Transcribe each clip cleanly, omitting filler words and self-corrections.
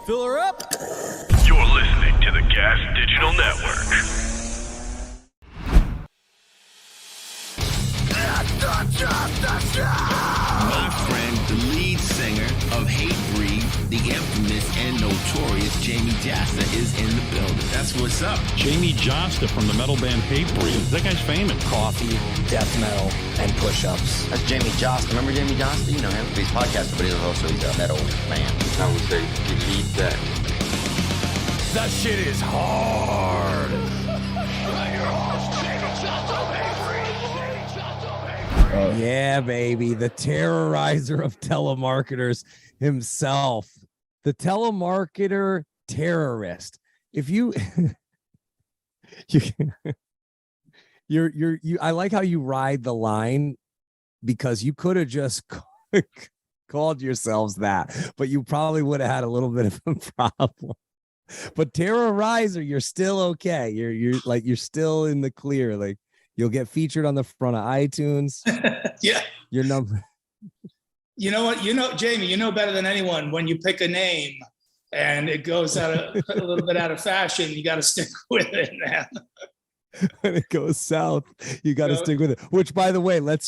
Fill her up. You're listening to the Gas Digital Network. My friend, the lead singer of Hatebreed, the infamous and notorious Jamie Jasta is in the building. That's what's up. Jamie Jasta from the metal band Hatebreed. That guy's famous. Coffee, death metal, and push-ups. That's Jamie Jasta. Remember Jamie Jasta? You know him. He's a podcaster, but he's also a metal man. I would say delete that. That shit is hard. Yeah, baby. The terrorizer of telemarketers himself. The telemarketer terrorist. If you, I like how you ride the line, because you could have just called yourselves that, but you probably would have had a little bit of a problem. But terrorizer, you're still okay. You're still in the clear. Like, you'll get featured on the front of iTunes. Yeah. Your number. You know what? Jamie, you know better than anyone, when you pick a name and it goes a little bit out of fashion, you got to stick with it, man. When it goes south, you got to stick with it. Which, by the way, let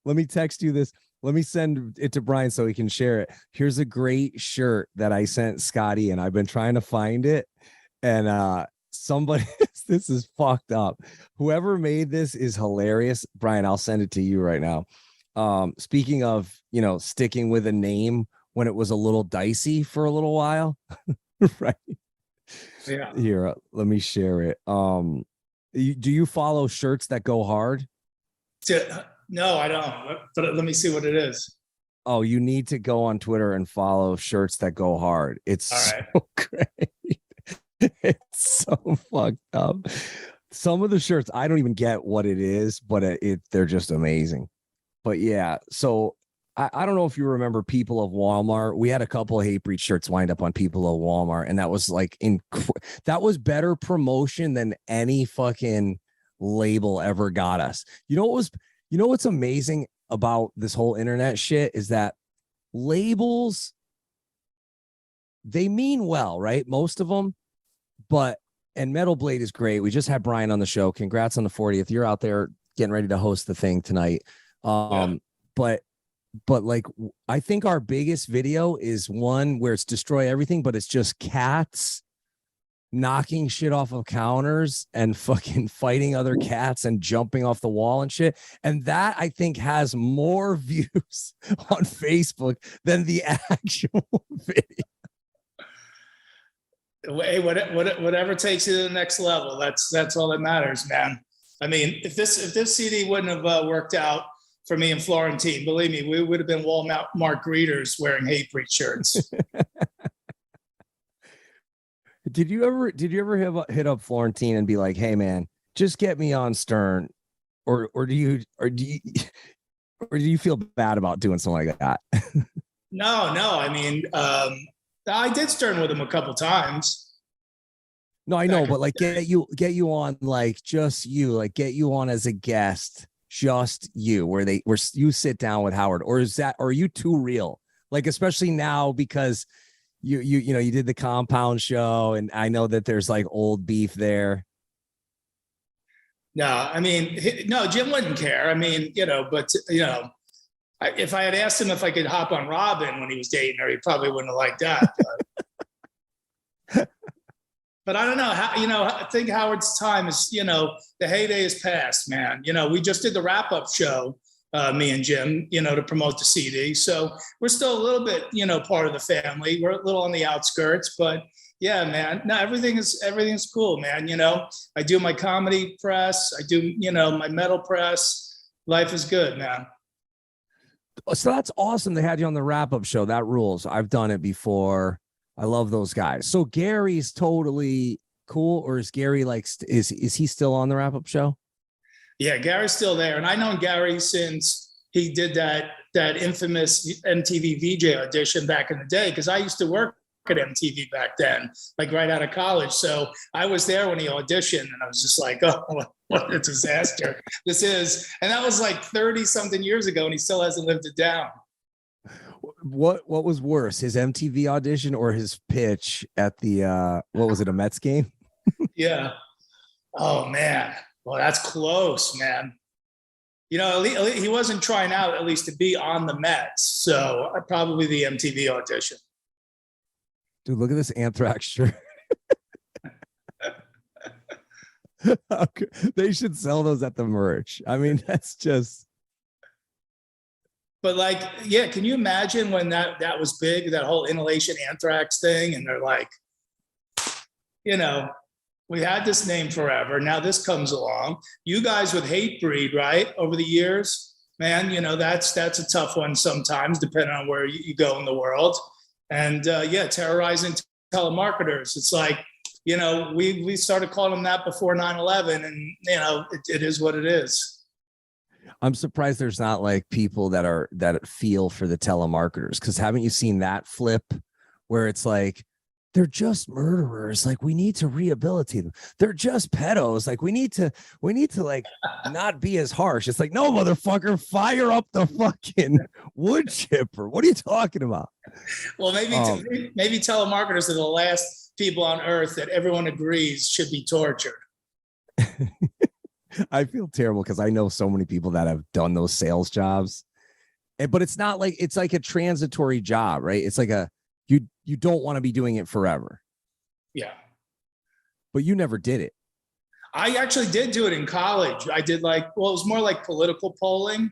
me text you this. Let me send it to Brian so he can share it. Here's a great shirt that I sent Scotty, and I've been trying to find it. And somebody, this is fucked up. Whoever made this is hilarious. Brian, I'll send it to you right now. Speaking of, sticking with a name when it was a little dicey for a little while. Right. Yeah. Here, let me share it. Do you follow Shirts That Go Hard? No, I don't. But let me see what it is. Oh, you need to go on Twitter and follow Shirts That Go Hard. It's all right. So great. It's so fucked up. Some of the shirts, I don't even get what it is, but they're just amazing. But yeah, so I don't know if you remember People of Walmart. We had a couple of Hatebreed shirts wind up on People of Walmart, and that was like that was better promotion than any fucking label ever got us. You know what's amazing about this whole internet shit is that labels, they mean well, right? Most of them. And Metal Blade is great. We just had Brian on the show. Congrats on the 40th. You're out there getting ready to host the thing tonight. Yeah. But like, I think our biggest video is one where it's Destroy Everything, but it's just cats knocking shit off of counters and fucking fighting other cats and jumping off the wall and shit. And that, I think, has more views on Facebook than the actual video. Hey, whatever takes you to the next level, that's all that matters, man. I mean, if this CD wouldn't have worked out for me and Florentine, believe me, we would have been Walmart greeters wearing Hatebreed shirts. Did you ever hit up Florentine and be like, "Hey, man, just get me on Stern," or do you feel bad about doing something like that? No. I mean, I did Stern with him a couple times. No, I know, but like get you on, like just you, like get you on as a guest, just you, where you sit down with Howard, or are you too real? Like, especially now, because you did the Compound show, and I know that there's like old beef there. No, I mean, no, Jim wouldn't care. I mean, but if I had asked him if I could hop on Robin when he was dating her, he probably wouldn't have liked that. But I don't know how, I think Howard's time is, the heyday is past, man. We just did the wrap-up show, me and Jim, to promote the CD. So we're still a little bit, part of the family. We're a little on the outskirts, but yeah, man. No, everything's cool, man. I do my comedy press. I do, my metal press. Life is good, man. So that's awesome. They had you on the wrap-up show. That rules. I've done it before. I love those guys. So Gary's totally cool, or is Gary like, is he still on the wrap-up show? Yeah, Gary's still there. And I've known Gary since he did that infamous MTV VJ audition back in the day, because I used to work at MTV back then, like right out of college. So I was there when he auditioned, and I was just like, oh, what a disaster this is. And that was like 30 something years ago, and he still hasn't lived it down. What was worse, his MTV audition or his pitch at the what was it, a Mets game? Yeah. Oh man. Well, that's close, man. At least he wasn't trying out at least to be on the Mets. So probably the MTV audition. Dude, look at this Anthrax shirt. They should sell those at the merch. I mean, that's just. But like, yeah, can you imagine when that was big, that whole inhalation anthrax thing? And they're like, we had this name forever. Now this comes along. You guys with Hatebreed, right? Over the years, man, that's a tough one sometimes, depending on where you go in the world. And terrorizing telemarketers. It's like, we started calling them that before 9/11, and it is what it is. I'm surprised there's not like people that feel for the telemarketers, because haven't you seen that flip where it's like, they're just murderers, like we need to rehabilitate them. They're just pedos, like we need to like not be as harsh. It's like, no, motherfucker, fire up the fucking wood chipper. What are you talking about? Well, maybe telemarketers are the last people on earth that everyone agrees should be tortured. I feel terrible because I know so many people that have done those sales jobs, but it's not like, it's like a transitory job, right? It's like you don't want to be doing it forever. Yeah. But you never did it. I actually did do it in college. I did it was more like political polling,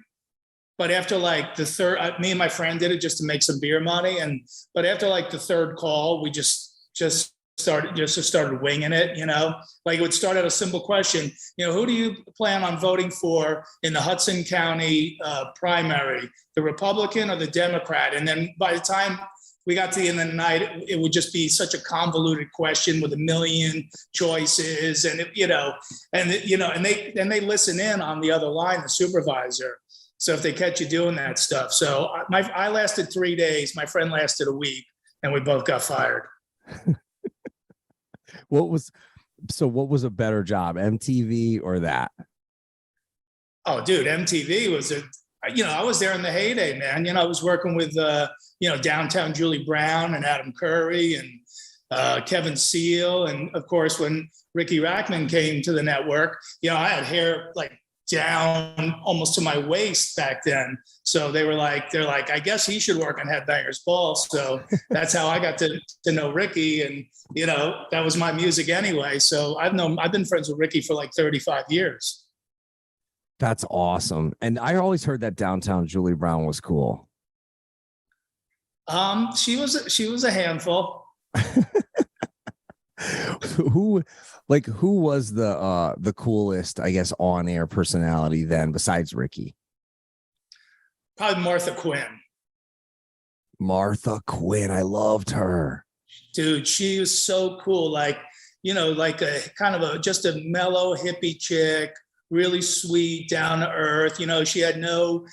but after like the third, me and my friend did it just to make some beer money. But after like the third call, we just started winging it, like it would start out a simple question, who do you plan on voting for in the Hudson County primary, the Republican or the Democrat? And then by the time we got to the end of the night, it would just be such a convoluted question with a million choices. And, and they listen in on the other line, the supervisor. So if they catch you doing that stuff. So I lasted 3 days. My friend lasted a week, and we both got fired. What was a better job, MTV or that? Oh, dude, MTV was I was there in the heyday, man. I was working with, downtown Julie Brown and Adam Curry and Kevin Seal. And of course, when Ricky Rackman came to the network, I had hair like down almost to my waist back then. So they're like, I guess he should work on Headbangers Ball. So that's how I got to know Ricky. And, that was my music anyway. So I've been friends with Ricky for like 35 years. That's awesome. And I always heard that downtown Julie Brown was cool. She was a handful. Who was the coolest, I guess, on-air personality then besides Ricky? Probably Martha Quinn. Martha Quinn. I loved her. Dude, she was so cool. Like, like a kind of just a mellow hippie chick, really sweet, down to earth. She had no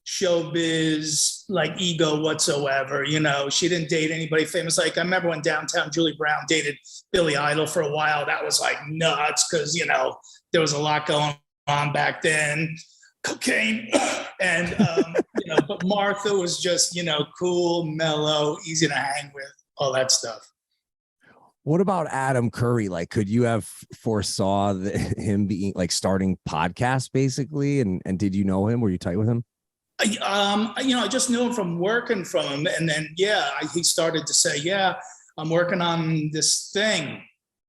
showbiz like ego whatsoever. She didn't date anybody famous. Like I remember when downtown Julie Brown dated Billy Idol for a while. That was like nuts because there was a lot going on back then, cocaine, and but Martha was just cool, mellow, easy to hang with, all that stuff. What about Adam Curry? Like, could you have foresaw him being like starting podcasts basically? And did you know him? Were you tight with him? I just knew him from working from him. And then, he started to say, I'm working on this thing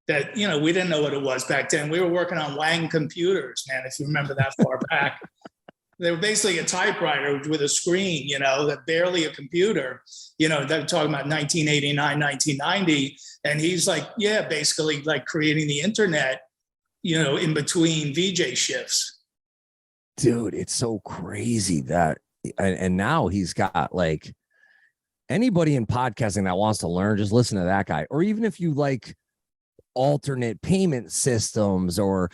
that, we didn't know what it was back then. We were working on Wang computers, man, if you remember that far back. They were basically a typewriter with a screen, that barely a computer, they're talking about 1989, 1990. And he's like, basically like creating the internet, in between VJ shifts. Dude, it's so crazy that, and now he's got like anybody in podcasting that wants to learn, just listen to that guy. Or even if you like alternate payment systems or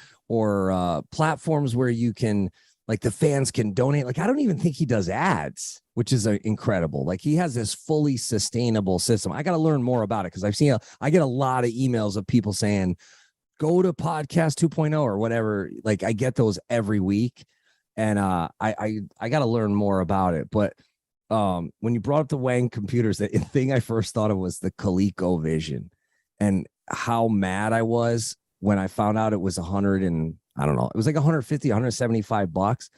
platforms where you can, like the fans can donate. Like, I don't even think he does ads, which is incredible. Like he has this fully sustainable system. I got to learn more about it because I get a lot of emails of people saying, go to podcast 2.0 or whatever. Like I get those every week. And I got to learn more about it. But when you brought up the Wang computers, the thing I first thought of was the ColecoVision, and how mad I was when I found out it was 100 and I don't know, it was like 150, 175 bucks.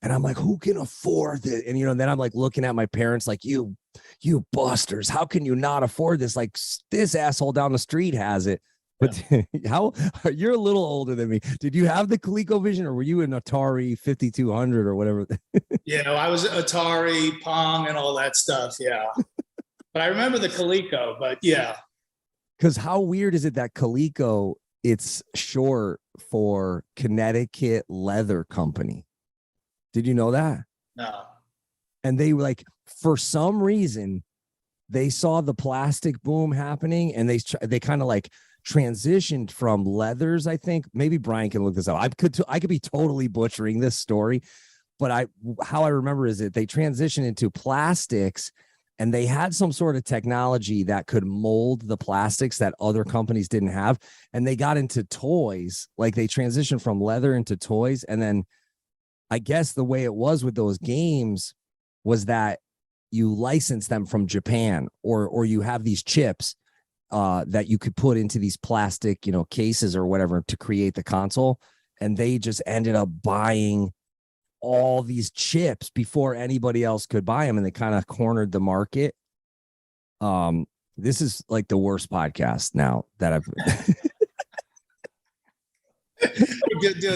And I'm like, who can afford it? And, then I'm like looking at my parents like, you busters, how can you not afford this? Like, this asshole down the street has it. But how, you're a little older than me. Did you have the ColecoVision, or were you an Atari 5200 or whatever? I was Atari, Pong, and all that stuff. Yeah. But I remember the Coleco, but yeah. Because how weird is it that Coleco, it's short for Connecticut Leather Company? Did you know that? No. And they like, for some reason, they saw the plastic boom happening, and they kind of like transitioned from leathers. I think maybe Brian can look this up. I could be totally butchering this story, but how I remember is that they transitioned into plastics, and they had some sort of technology that could mold the plastics that other companies didn't have. And they got into toys, like they transitioned from leather into toys. And then I guess the way it was with those games was that you license them from Japan, or you have these chips that you could put into these plastic, cases or whatever to create the console. And they just ended up buying all these chips before anybody else could buy them. And they kind of cornered the market. This is like the worst podcast now that I've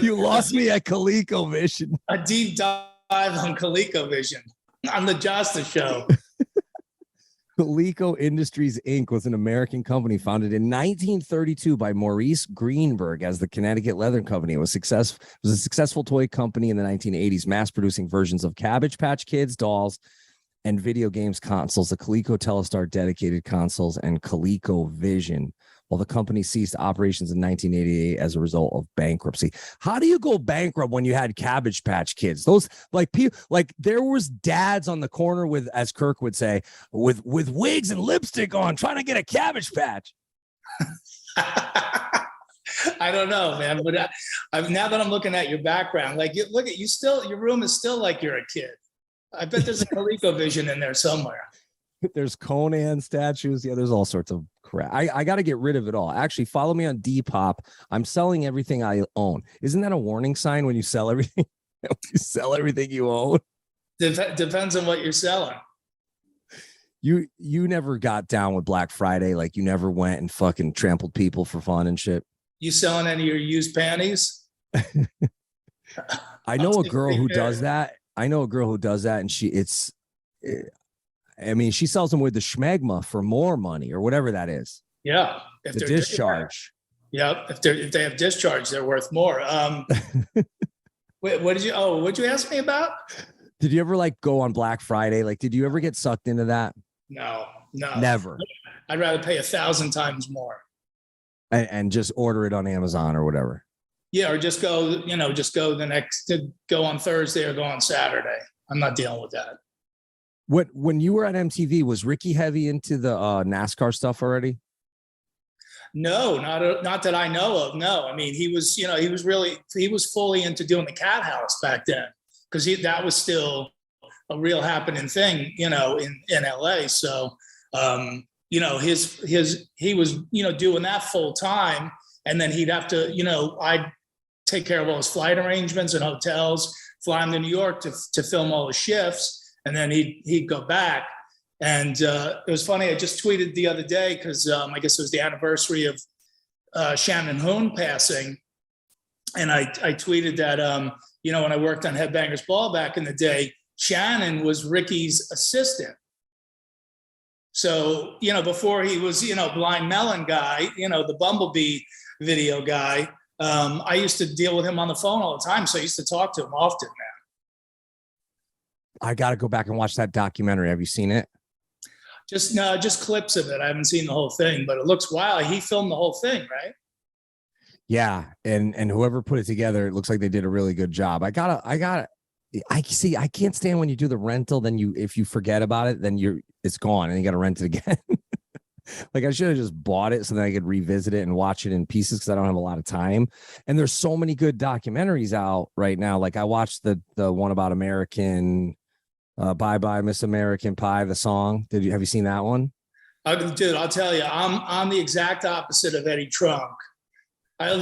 you lost me at ColecoVision. A deep dive on ColecoVision on the Jasta Show. Coleco Industries Inc. was an American company founded in 1932 by Maurice Greenberg as the Connecticut Leather Company. It was a successful toy company in the 1980s, mass producing versions of Cabbage Patch Kids dolls and video games consoles, the Coleco Telstar dedicated consoles, and ColecoVision. While the company ceased operations in 1988 as a result of bankruptcy. How do you go bankrupt when you had Cabbage Patch Kids? Those like people, like there was dads on the corner with, as Kirk would say, with wigs and lipstick on, trying to get a Cabbage Patch. I don't know, man, but now that I'm looking at your background, like look at you still, your room is still like you're a kid. I bet there's a ColecoVision in there somewhere. There's Conan statues. Yeah, there's all sorts of crap. I got to get rid of it all. Actually, follow me on Depop. I'm selling everything I own. Isn't that a warning sign when you sell everything? You sell everything you own? Depends on what you're selling. You never got down with Black Friday. Like you never went and fucking trampled people for fun and shit. You selling any of your used panties? I know a girl who does that. And she sells them with the schmegma for more money or whatever that is. Yeah. If the discharge. Yeah. If they have discharge, they're worth more. Wait, what'd you ask me about? Did you ever like go on Black Friday? Like, did you ever get sucked into that? No. Never. I'd rather pay 1,000 times more. And just order it on Amazon or whatever. Yeah. Or just go go on Thursday or go on Saturday. I'm not dealing with that. When you were at MTV, was Ricky heavy into the NASCAR stuff already? No, not that I know of. No, I mean he was fully into doing the Cat House back then because that was still a real happening thing, in LA. So he was doing that full time, and then he'd have to I'd take care of all his flight arrangements and hotels, fly him to New York to film all the shifts. And then he'd go back. And it was funny. I just tweeted the other day because I guess it was the anniversary of Shannon Hoon passing. And I tweeted that, when I worked on Headbangers Ball back in the day, Shannon was Ricky's assistant. So, before he was, Blind Melon guy, the Bumblebee video guy, I used to deal with him on the phone all the time. So I used to talk to him often, man. I got to go back and watch that documentary. Have you seen it? Just clips of it. I haven't seen the whole thing, but it looks wild. He filmed the whole thing, right? Yeah. And whoever put it together, it looks like they did a really good job. I can't stand when you do the rental. Then if you forget about it, then it's gone and you got to rent it again. Like I should have just bought it so that I could revisit it and watch it in pieces because I don't have a lot of time. And there's so many good documentaries out right now. Like I watched the one about American Bye Bye Miss American Pie, the song. Have you seen that one? Dude, I'll tell you, I'm the exact opposite of Eddie Trunk. I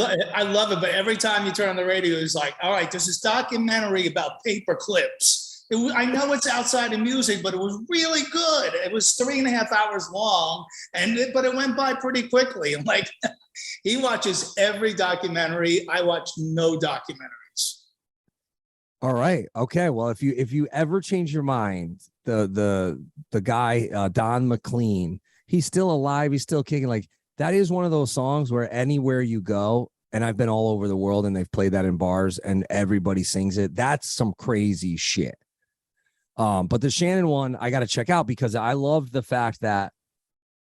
love it, but every time you turn on the radio, it's like, all right, there's this documentary about paper clips. I know it's outside of music, but it was really good. It was 3.5 hours long, but it went by pretty quickly. And like, he watches every documentary. I watch no documentaries. All right. Okay. Well, if you ever change your mind, the guy Don McLean, he's still alive. He's still kicking. Like, that is one of those songs where anywhere you go, and I've been all over the world, and they've played that in bars, and everybody sings it. That's some crazy shit. But the Shannon one, I got to check out because I love the fact that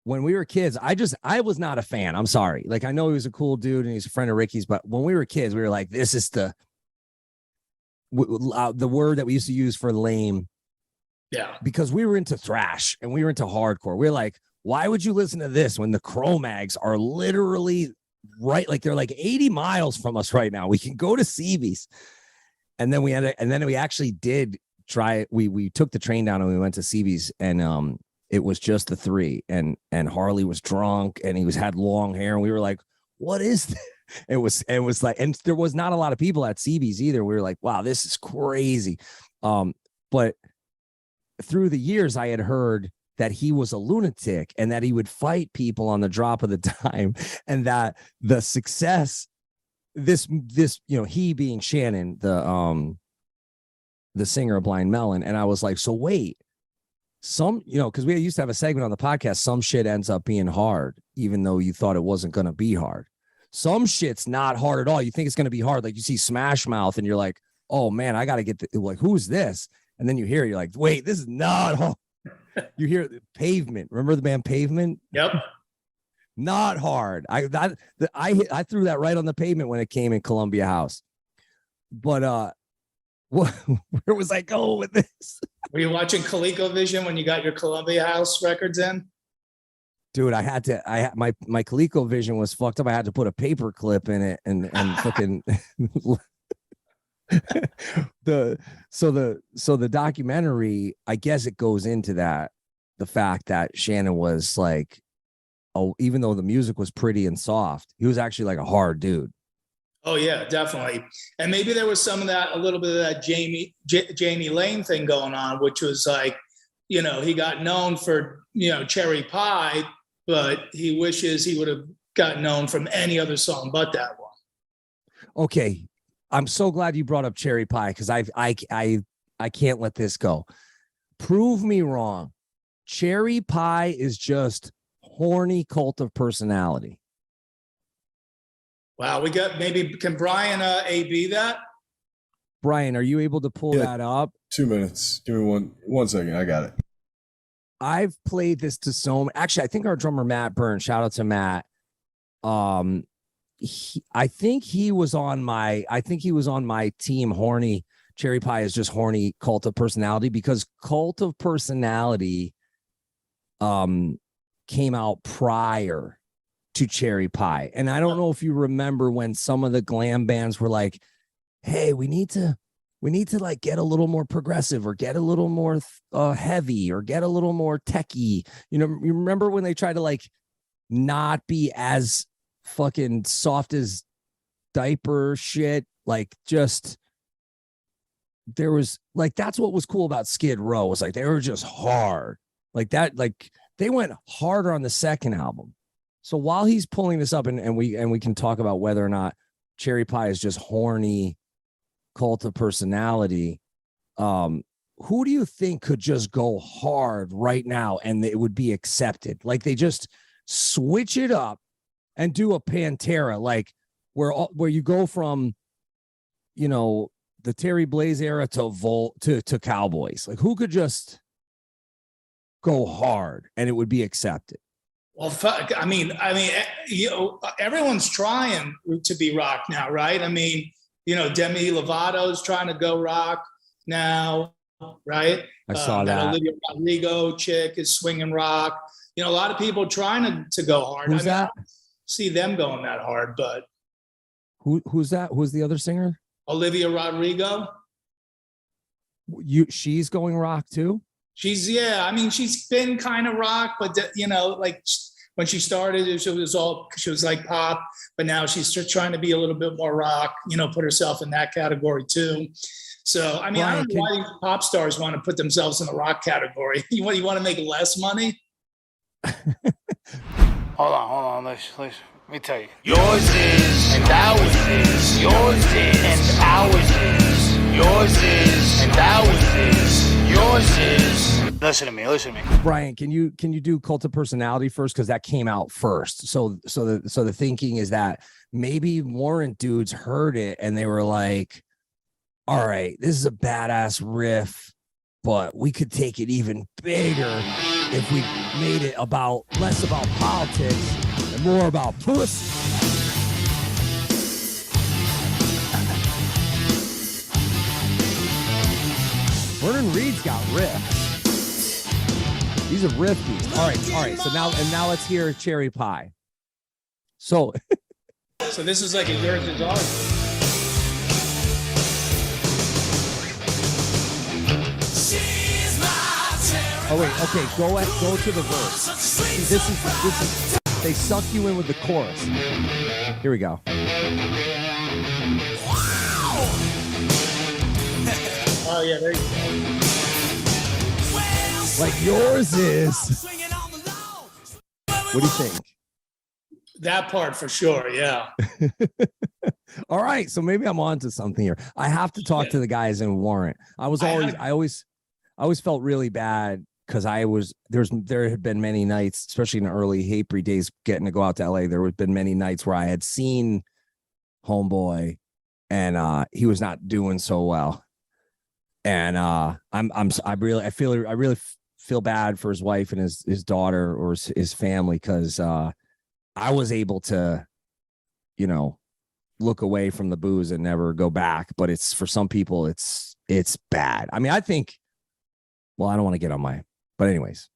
when we were kids, I was not a fan. I'm sorry. Like, I know he was a cool dude and he's a friend of Ricky's, but when we were kids, we were like, this is the word that we used to use for lame. Yeah. Because we were into thrash and we were into hardcore. We're like, why would you listen to this when the Cro-Mags are literally right? Like, they're like 80 miles from us right now. We can go to CB's. And then we actually did try. We took the train down and we went to CB's, and it was just the three, and Harley was drunk and he had long hair, and we were like, what is this? It was like, and there was not a lot of people at CB's either. We were like, wow, this is crazy. But through the years, I had heard that he was a lunatic and that he would fight people on the drop of the dime, and that the success, this, he being Shannon, the singer of Blind Melon. And I was like, so wait, because we used to have a segment on the podcast, some shit ends up being hard, even though you thought it wasn't going to be hard. Some shit's not hard at all. You think it's going to be hard. Like, you see Smash Mouth and you're like, oh man, I got to get like, who's this? And then you hear it, you're like, wait, this is not hard. You hear Pavement. Remember the band Pavement? Yep. Not hard. I threw that right on the pavement when it came in Columbia House. But where was I going with this? Were you watching ColecoVision when you got your Columbia House records in? Dude, my ColecoVision was fucked up. I had to put a paper clip in it and fucking the documentary, I guess it goes into that, the fact that Shannon was like, oh, even though the music was pretty and soft, he was actually like a hard dude. Oh yeah, definitely. And maybe there was some of that, a little bit of that Jamie Lane thing going on, which was like, he got known for, Cherry Pie, but he wishes he would have gotten known from any other song but that one. Okay. I'm so glad you brought up Cherry Pie, because I can't let this go. Prove me wrong. Cherry Pie is just horny Cult of Personality. Wow, can Brian AB that? Brian, are you able to pull that up? 2 minutes. Give me one second. I got it. I've played this to actually, I think our drummer Matt Burns, shout out to Matt. I think he was on my team. Horny Cherry Pie is just horny Cult of Personality, because Cult of Personality came out prior to Cherry Pie. And I don't know if you remember when some of the glam bands were like, hey, we need to like get a little more progressive, or get a little more heavy, or get a little more techie. You remember when they tried to like not be as fucking soft as diaper shit? Like, just, there was like, that's what was cool about Skid Row, was like, they were just hard like that. Like, they went harder on the second album. So while he's pulling this up, and we can talk about whether or not Cherry Pie is just horny Cult of Personality, who do you think could just go hard right now and it would be accepted? Like, they just switch it up and do a Pantera, like where you go from, the Terry Blaze era to Cowboys. Like, who could just go hard and it would be accepted? Well, fuck. I mean, everyone's trying to be rock now, right? I mean, Demi Lovato's trying to go rock now, right? I saw that. Olivia Rodrigo chick is swinging rock. A lot of people trying to go hard. Who's that? I don't see them going that hard, but who's that? Who's the other singer? Olivia Rodrigo. She's going rock too. She's been kind of rock, but like when she started, she was like pop, but now she's trying to be a little bit more rock, put herself in that category too. So, I mean, Brian, I don't know why pop stars want to put themselves in the rock category. You want to make less money? Hold on. Let me tell you. Yours is, and ours is. Yours is, and ours is. Yours is, and ours is. Yours is. Listen to me. Brian, can you do Cult of Personality first? Because that came out first. So the thinking is that maybe Warrant dudes heard it and they were like, all right, this is a badass riff, but we could take it even bigger if we made it less about politics and more about pussy. Vernon Reed's got riffs. He's a riff beast. All right. So now let's hear Cherry Pie. So this is like a yours is ours. Oh wait, okay, go to the verse. See, this is they suck you in with the chorus. Here we go. Oh yeah, there you go. Like yours is. What do you think? That part for sure, yeah. All right, so maybe I'm on to something here. I have to talk to the guys in Warrant. I always felt really bad because there had been many nights, especially in the early Hatebreed days, getting to go out to LA. There had been many nights where I had seen Homeboy and he was not doing so well. And I really feel bad for his wife and his daughter or his family, because I was able to, look away from the booze and never go back. But it's, for some people, it's bad. I mean, I think, well, I don't want to get on but anyways.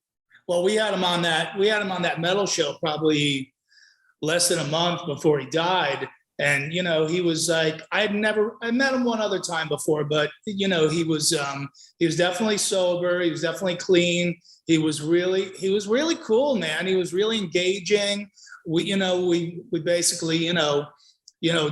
Well, we had him on that metal show probably less than a month before he died. And, he was like, I met him one other time before, but, he was definitely sober. He was definitely clean. He was really cool, man. He was really engaging. We basically,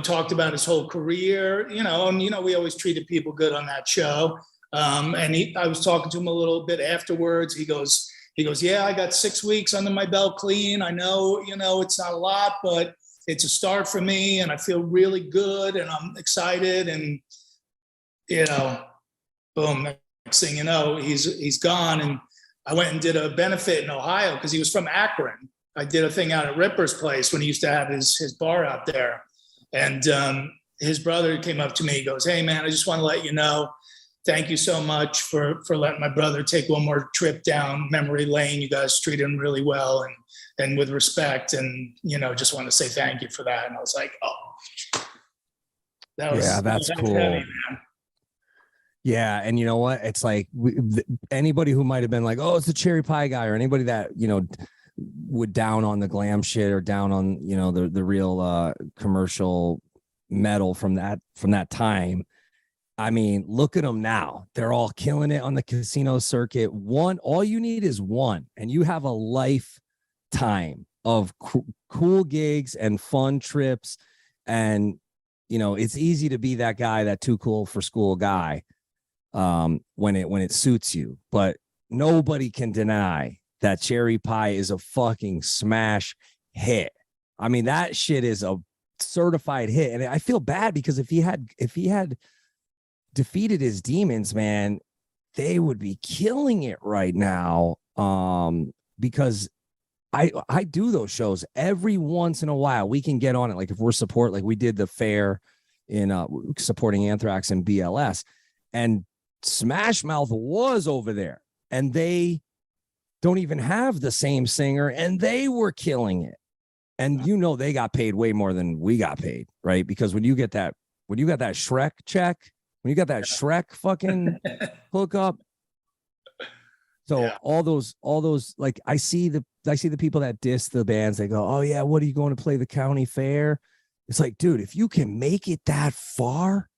talked about his whole career, and, we always treated people good on that show. And I was talking to him a little bit afterwards. He goes, yeah, I got 6 weeks under my belt clean. I know, it's not a lot, but it's a start for me, and I feel really good, and I'm excited. And, boom, next thing you know, he's gone. And I went and did a benefit in Ohio because he was from Akron. I did a thing out at Ripper's place when he used to have his bar out there. And his brother came up to me. He goes, hey, man, I just want to let you know, thank you so much for letting my brother take one more trip down memory lane. You guys treated him really well and with respect. And, just want to say thank you for that. And I was like, oh, that's cool. Heavy, man. Yeah. And you know what? It's like anybody who might've been like, oh, it's the Cherry Pie guy, or anybody that, would down on the glam shit or down on, the real commercial metal from that time. I mean, look at them now. They're all killing it on the casino circuit. All you need is one, and you have a lifetime of cool gigs and fun trips. And, it's easy to be that guy, that too cool for school guy, when it suits you. But nobody can deny that Cherry Pie is a fucking smash hit. I mean, that shit is a certified hit. And I feel bad because if he had defeated his demons, man, they would be killing it right now. Because I do those shows every once in a while. We can get on it. Like if we're like we did the fair in supporting Anthrax and BLS, and Smash Mouth was over there, and they don't even have the same singer, and they were killing it. And they got paid way more than we got paid, right? Because when you got that Shrek check, when you got that Shrek fucking hookup. So yeah. all those, like I see the people that diss the bands. They go, oh yeah, what are you going to play the county fair? It's like, dude, if you can make it that far,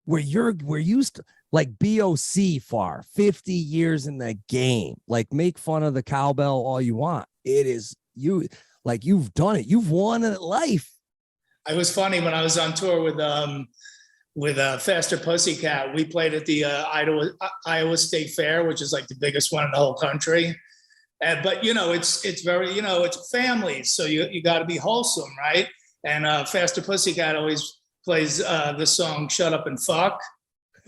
where we're used to like BOC far 50 years in the game. Like make fun of the cowbell all you want. It is you like you've done it. You've won at life. It was funny when I was on tour with Faster Pussycat. We played at the Iowa State Fair, which is like the biggest one in the whole country. But it's very it's families, so you got to be wholesome, right? And Faster Pussycat always plays the song "Shut Up and Fuck,"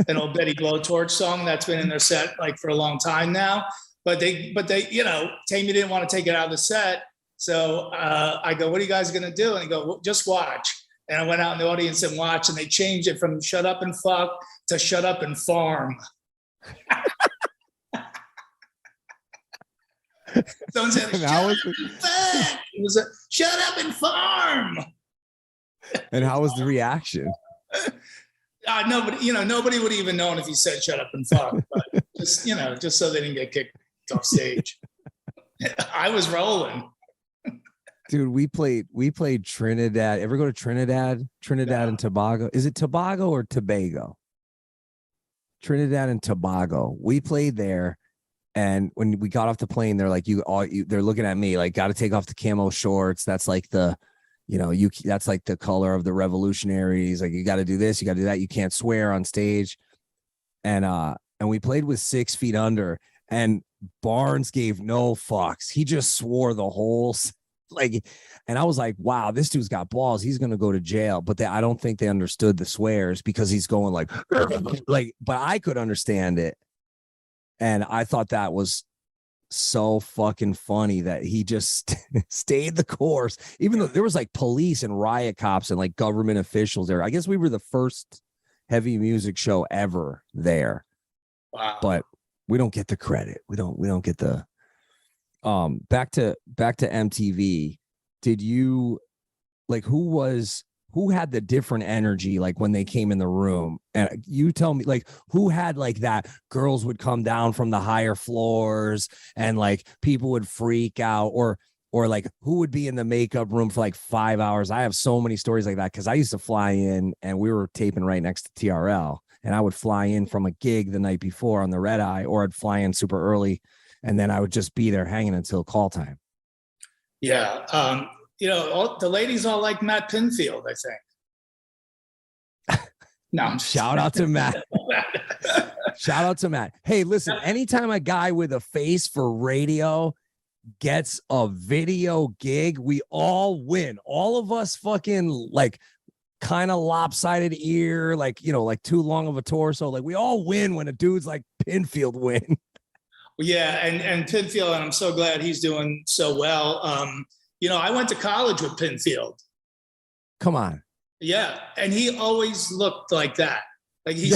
an old Betty Blowtorch song that's been in their set like for a long time now. But they Tammy didn't want to take it out of the set. So I go, what are you guys going to do? And they go, well, just watch. And I went out in the audience and watched, and they changed it from shut up and fuck to shut up and farm. Someone said, shut up and fuck. It was a shut up and farm. And how was the reaction? Nobody would even know if you said shut up and fuck, but just so they didn't get kicked off stage. I was rolling. Dude, we played Trinidad. Ever go to Trinidad? Trinidad and Tobago. Is it Tobago or Tobago? Trinidad and Tobago. We played there, and when we got off the plane, they're like, they're looking at me like, got to take off the camo shorts. That's like the, that's like the color of the revolutionaries. Like, you got to do this, you got to do that. You can't swear on stage. And we played with 6 Feet Under, and Barnes gave no fucks. He just swore the whole and I was like, wow, this dude's got balls. He's going to go to jail. But I don't think they understood the swears because he's going like, but I could understand it. And I thought that was so fucking funny that he just stayed the course, even though there was like police and riot cops and like government officials there. I guess we were the first heavy music show ever there. Wow. But we don't get the credit. We don't get the back to MTV. Did you like who had the different energy like when they came in the room? And you tell me, like, who had like that girls would come down from the higher floors and like people would freak out, or like who would be in the makeup room for like 5 hours? I have so many stories like that because I used to fly in, and we were taping right next to TRL, and I would fly in from a gig the night before on the red eye, or I'd fly in super early, and then I would just be there hanging until call time. Yeah. The ladies all like Matt Pinfield, I think. No. Shout out to Matt. Shout out to Matt. Hey, listen, anytime a guy with a face for radio gets a video gig, we all win. All of us fucking like kind of lopsided ear, like, like too long of a torso. Like, we all win when a dude's like Pinfield win. Yeah, and Pinfield, and I'm so glad he's doing so well. I went to college with Pinfield. Come on. Yeah, and he always looked like that. Like he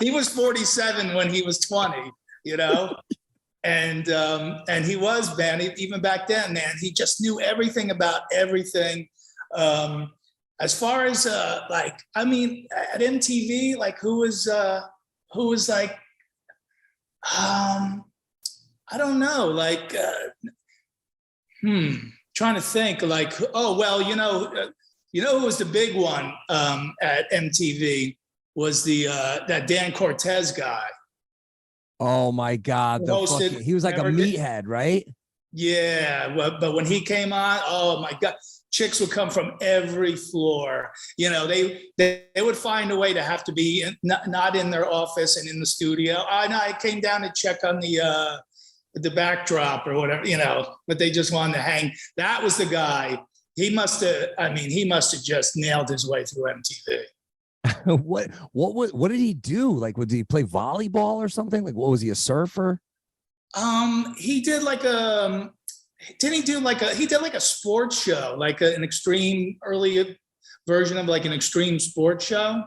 was 47 when he was 20, and he was, man, even back then, man, he just knew everything about everything. As far as at MTV, like who was like, I don't know, like, trying to think, like, oh, well, who was the big one at MTV was that Dan Cortez guy. Oh my God. He was like a meathead, right? Yeah. But when he came on, oh my God, chicks would come from every floor. They would find a way to have to be not in their office and in the studio. Oh, no, I came down to check on the backdrop or whatever, but they just wanted to hang. That was the guy. He must have just nailed his way through MTV. What did he do? Like, did he play volleyball or something? Like, what was he, a surfer? He did like he did like a sports show, like an extreme early version of like an extreme sports show.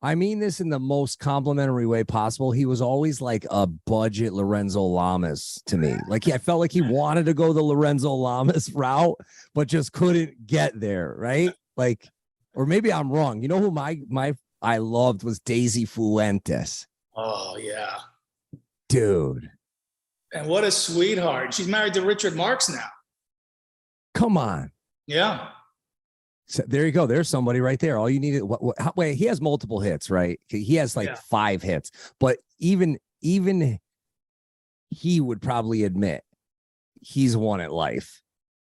I mean this in the most complimentary way possible. He was always like a budget Lorenzo Lamas to me. Like, I felt like he wanted to go the Lorenzo Lamas route, but just couldn't get there, right? Like, or maybe I'm wrong. You know who I loved was Daisy Fuentes. Oh yeah, dude. And what a sweetheart. She's married to Richard Marx now. Come on. Yeah. So there you go. There's somebody right there. All you need is wait, he has multiple hits, right? He has like 5 hits, but even he would probably admit he's won at life.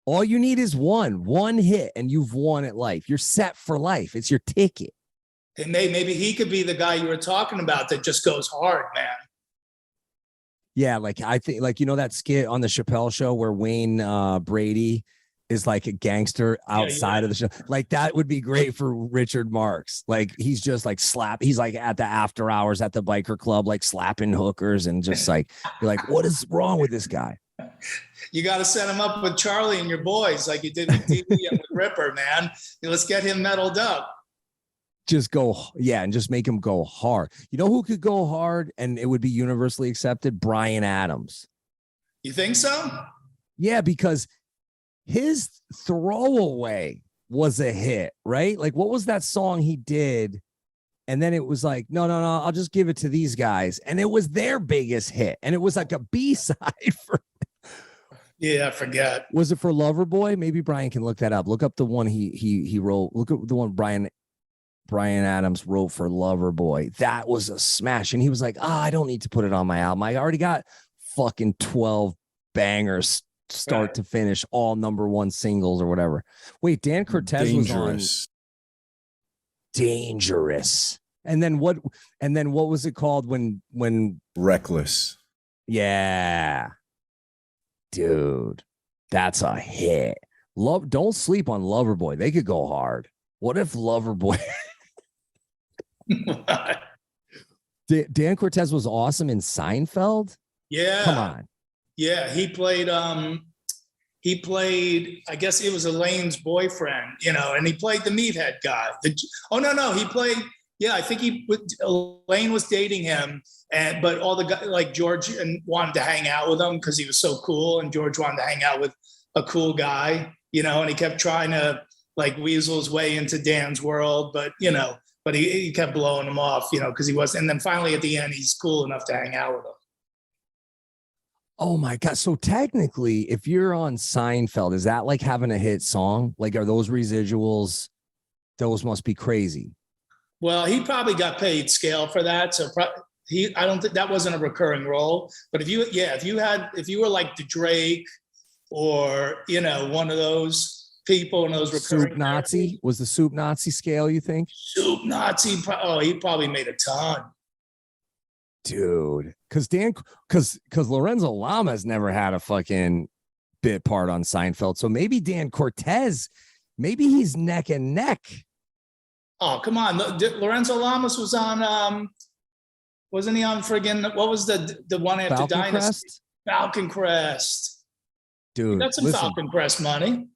All you need is one hit and you've won at life. You're set for life. It's your ticket. And maybe he could be the guy you were talking about that just goes hard, man. Yeah, like I think, like, you know, that skit on the Chappelle Show where Wayne Brady is like a gangster outside of the show. Like that would be great for Richard Marx. Like he's just like he's like at the after hours at the biker club, like slapping hookers and just like, you're like, what is wrong with this guy? You got to set him up with Charlie and your boys like you did with TV and with Ripper, man. Let's get him meddled up. Just go, and just make him go hard. You know who could go hard and it would be universally accepted? Bryan Adams. You think so? Yeah, because his Throwaway was a hit, right? Like, what was that song he did? And then it was like, no, I'll just give it to these guys. And it was their biggest hit. And it was like a B-side for. Yeah, I forget. Was it for Loverboy? Maybe Brian can look that up. Look up the one he wrote. Look at the one Bryan Adams wrote for Loverboy. That was a smash. And he was like, I don't need to put it on my album. I already got fucking 12 bangers start to finish, all #1 singles or whatever. Wait, Dan Cortez was on Dangerous. And then what was it called when Reckless? Yeah. Dude, that's a hit. Don't sleep on Loverboy. They could go hard. What if Loverboy Dan Cortez was awesome in Seinfeld? Yeah. Come on. Yeah, he played, I guess it was Elaine's boyfriend, you know, and he played the meathead guy. He played, I think Elaine was dating him, but all the guys, like George, and wanted to hang out with him because he was so cool, and George wanted to hang out with a cool guy, you know, and he kept trying to like weasel his way into Dan's world, but he kept blowing him off, you know, because he was, and then finally at the end, he's cool enough to hang out with him. Oh my God. So technically, if you're on Seinfeld, is that like having a hit song? Like, are those residuals, those must be crazy. Well, he probably got paid scale for that. So I don't think that wasn't a recurring role, but if you were like the Drake or, you know, one of those people in those recurring. Soup Nazi was the Soup Nazi scale, you think? Soup Nazi. Oh, he probably made a ton. Dude, because Lorenzo Lamas never had a fucking bit part on Seinfeld. So maybe Dan Cortez, maybe he's neck and neck. Oh, come on. Lorenzo Lamas was on, wasn't he on friggin', what was the one after Falcon Dynasty? Crest? Falcon Crest. Dude, That's some Falcon Crest money.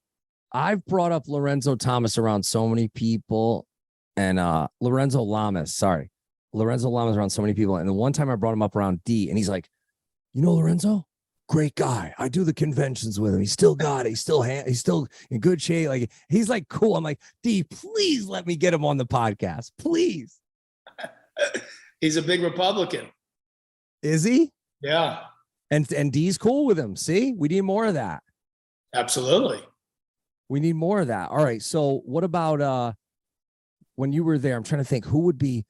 I've brought up Lorenzo Thomas around so many people, and Lorenzo Lamas around so many people. And the one time I brought him up around D, and he's like, you know, Lorenzo, great guy. I do the conventions with him. He's still got it. He's still in good shape. Like, he's like, cool. I'm like, D, please let me get him on the podcast. Please. He's a big Republican. Is he? Yeah. And D's cool with him. See, we need more of that. Absolutely. We need more of that. All right. So what about when you were there? I'm trying to think who would be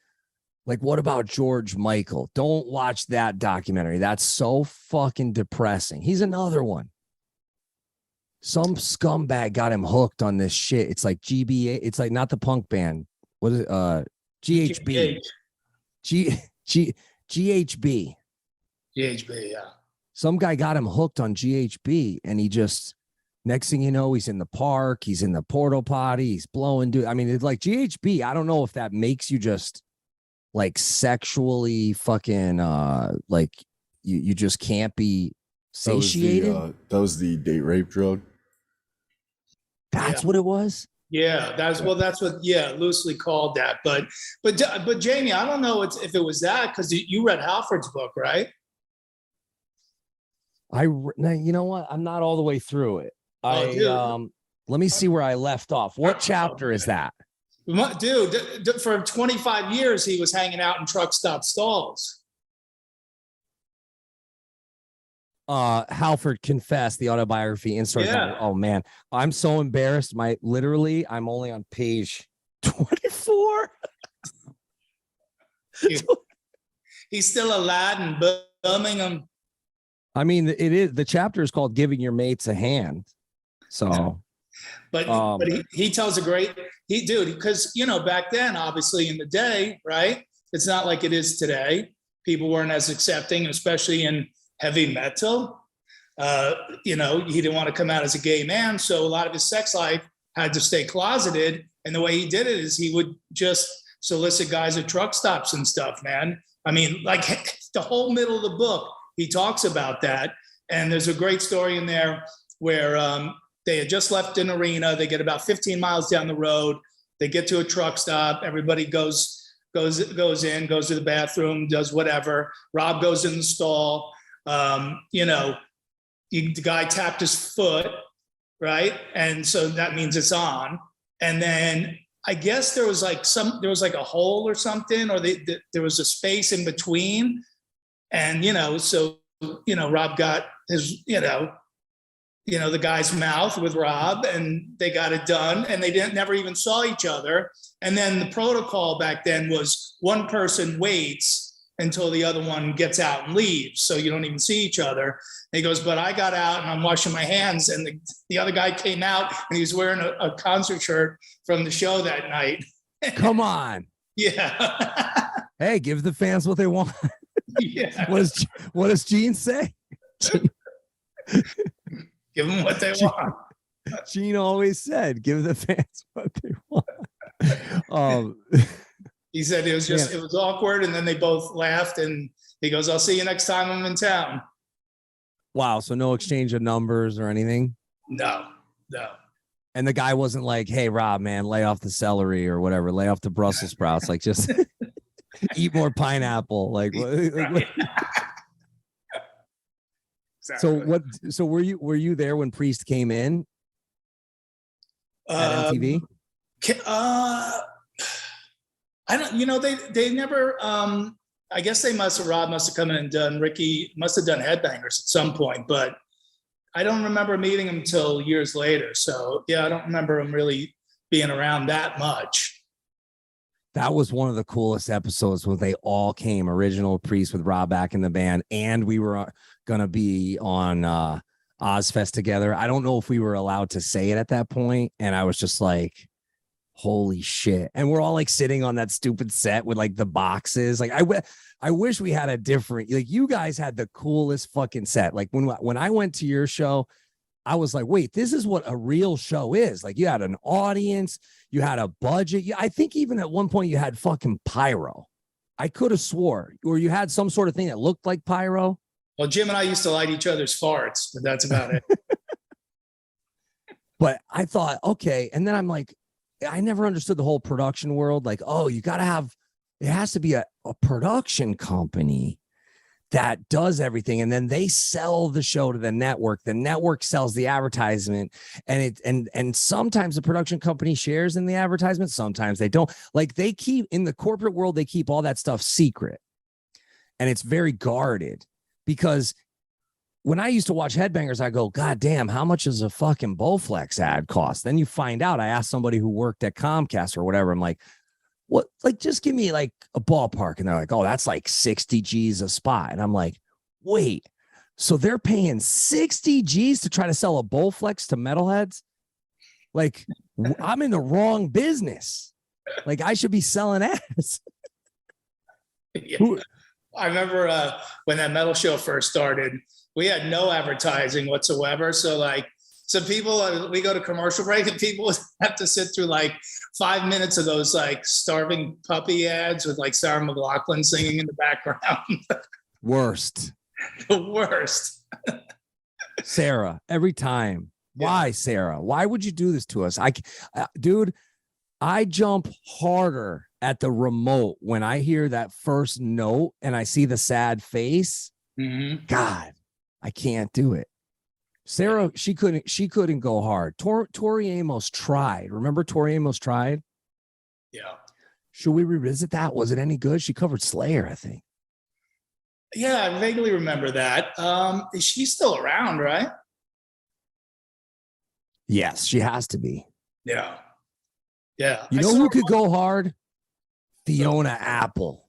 like, what about George Michael? Don't watch that documentary. That's so fucking depressing. He's another one. Some scumbag got him hooked on this shit. It's like GBA. It's like not the punk band. What is it? GHB. GHB. GHB, yeah. Some guy got him hooked on GHB, and he just, next thing you know, he's in the park, he's in the porta potty, he's blowing dude. I mean, it's like GHB. I don't know if that makes you just like sexually fucking like you just can't be satiated. That was the date rape drug. That's what it was. Yeah, that's what loosely called that. But Jamie, I don't know if it was that, because you read Halford's book, right? You know what? I'm not all the way through it. Let me see where I left off. What chapter is that? Dude, for 25 years, he was hanging out in truck stop stalls. Halford confessed the autobiography in story. Yeah. Oh man, I'm so embarrassed. I'm only on page 24. He's still a lad in Birmingham. I mean, it is, the chapter is called "Giving Your Mates a Hand." So, but he tells a great because back then, obviously in the day, right? It's not like it is today. People weren't as accepting, especially in heavy metal. He didn't want to come out as a gay man, so a lot of his sex life had to stay closeted. And the way he did it is he would just solicit guys at truck stops and stuff, man. I mean, like the whole middle of the book, he talks about that. And there's a great story in there where they had just left an arena. They get about 15 miles down the road. They get to a truck stop. Everybody goes in, goes to the bathroom, does whatever. Rob goes in the stall. The guy tapped his foot, right? And so that means it's on. And then I guess there was like a hole or something, or there was a space in between. And, Rob got his, the guy's mouth with Rob, and they got it done, and they never even saw each other. And then the protocol back then was one person waits until the other one gets out and leaves. So you don't even see each other. And he goes, but I got out and I'm washing my hands. And the other guy came out and he was wearing a concert shirt from the show that night. Come on. Yeah. Hey, give the fans what they want. Yeah. What does Gene say? Give them what they want. Gene always said, give the fans what they want. He said it was awkward, and then they both laughed, and he goes, I'll see you next time I'm in town. Wow. So no exchange of numbers or anything? No. And the guy wasn't like, hey, Rob, man, lay off the celery or whatever, lay off the Brussels sprouts, like just eat more pineapple. Like, Right. Exactly. So were you there when Priest came in at MTV? I don't, they never, I guess Rob must have come in and done, Ricky must have done Headbangers at some point, but I don't remember meeting him until years later. So yeah, I don't remember him really being around that much. That was one of the coolest episodes where they all came, original Priest with Rob back in the band. And we were going to be on Ozfest together. I don't know if we were allowed to say it at that point. And I was just like, holy shit. And we're all like sitting on that stupid set with like the boxes. Like I wish we had a different, like you guys had the coolest fucking set. Like when I went to your show, I was like, wait, this is what a real show is. Like you had an audience, you had a budget. I think even at one point you had fucking pyro. I could have swore, or you had some sort of thing that looked like pyro. Well, Jim and I used to light each other's farts, but that's about it. But I thought, okay. And then I'm like, I never understood the whole production world. Like, oh, you got to have, it has to be a production company that does everything. And then they sell the show to the network. The network sells the advertisement, and sometimes the production company shares in the advertisement. Sometimes they don't. Like they keep, in the corporate world, they keep all that stuff secret, and it's very guarded. Because when I used to watch Headbangers, I go, God damn, how much does a fucking Bowflex ad cost? Then you find out. I asked somebody who worked at Comcast or whatever. I'm like, what? Like, just give me like a ballpark. And they're like, oh, that's like 60 G's a spot. And I'm like, wait, so they're paying 60 G's to try to sell a Bowflex to metalheads? Like, I'm in the wrong business. Like, I should be selling ads. Yeah. I remember when that metal show first started, we had no advertising whatsoever. So people, we go to commercial break and people have to sit through like 5 minutes of those like starving puppy ads with like Sarah McLachlan singing in the background. Worst. The worst. Sarah, every time. Why, Sarah? Why would you do this to us? Dude, I jump harder at the remote when I hear that first note and I see the sad face. Mm-hmm. God, I can't do it. Sarah, she couldn't go hard. Tori Amos tried. Remember Tori Amos tried? Yeah. Should we revisit that? Was it any good? She covered Slayer, I think. Yeah, I vaguely remember that. Is she still around, right? Yes, she has to be. Yeah. Yeah. You know who could go hard? Fiona Apple.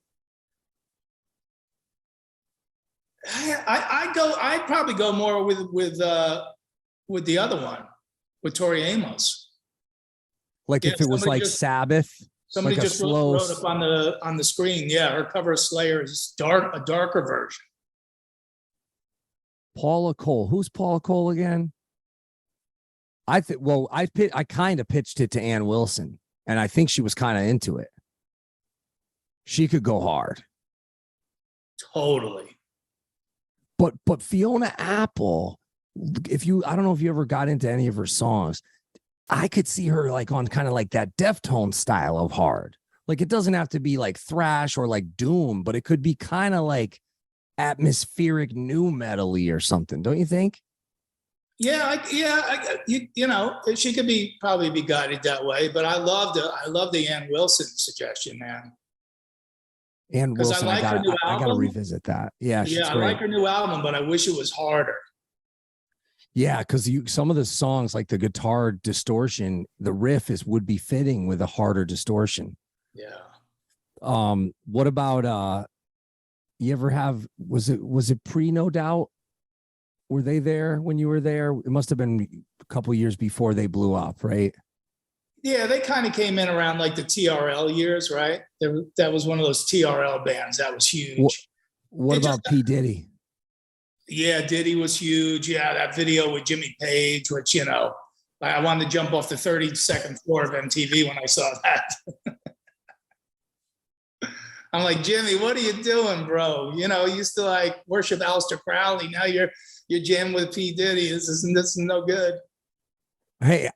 I'd probably go more with the other one, with Tori Amos. Like if it was like Sabbath. Somebody like just wrote up on the screen. Yeah, her cover of Slayer is a darker version. Paula Cole. Who's Paula Cole again? I kind of pitched it to Ann Wilson, and I think she was kind of into it. She could go hard. Totally. But Fiona Apple, I don't know if you ever got into any of her songs. I could see her like on kind of like that Deftone style of hard. Like it doesn't have to be like thrash or like doom, but it could be kind of like atmospheric new metal-y or something, don't you think? Yeah, you know, she could probably be guided that way. But I love the Ann Wilson suggestion, man. Ann Wilson, I gotta revisit that. Yeah, I like her new album, but I wish it was harder. Yeah, because some of the songs, like the guitar distortion, the riff would be fitting with a harder distortion. Yeah. What about you ever have was it pre No Doubt? Were they there when you were there? It must have been a couple years before they blew up, right? Yeah, they kind of came in around like the TRL years, right? That was one of those TRL bands that was huge. What about P. Diddy? Yeah, Diddy was huge. Yeah, that video with Jimmy Page, which, you know, I wanted to jump off the 32nd floor of MTV when I saw that. I'm like, Jimmy, what are you doing, bro? You know, you used to like worship Aleister Crowley. Now you're jamming with P. Diddy. This is no good. Hey,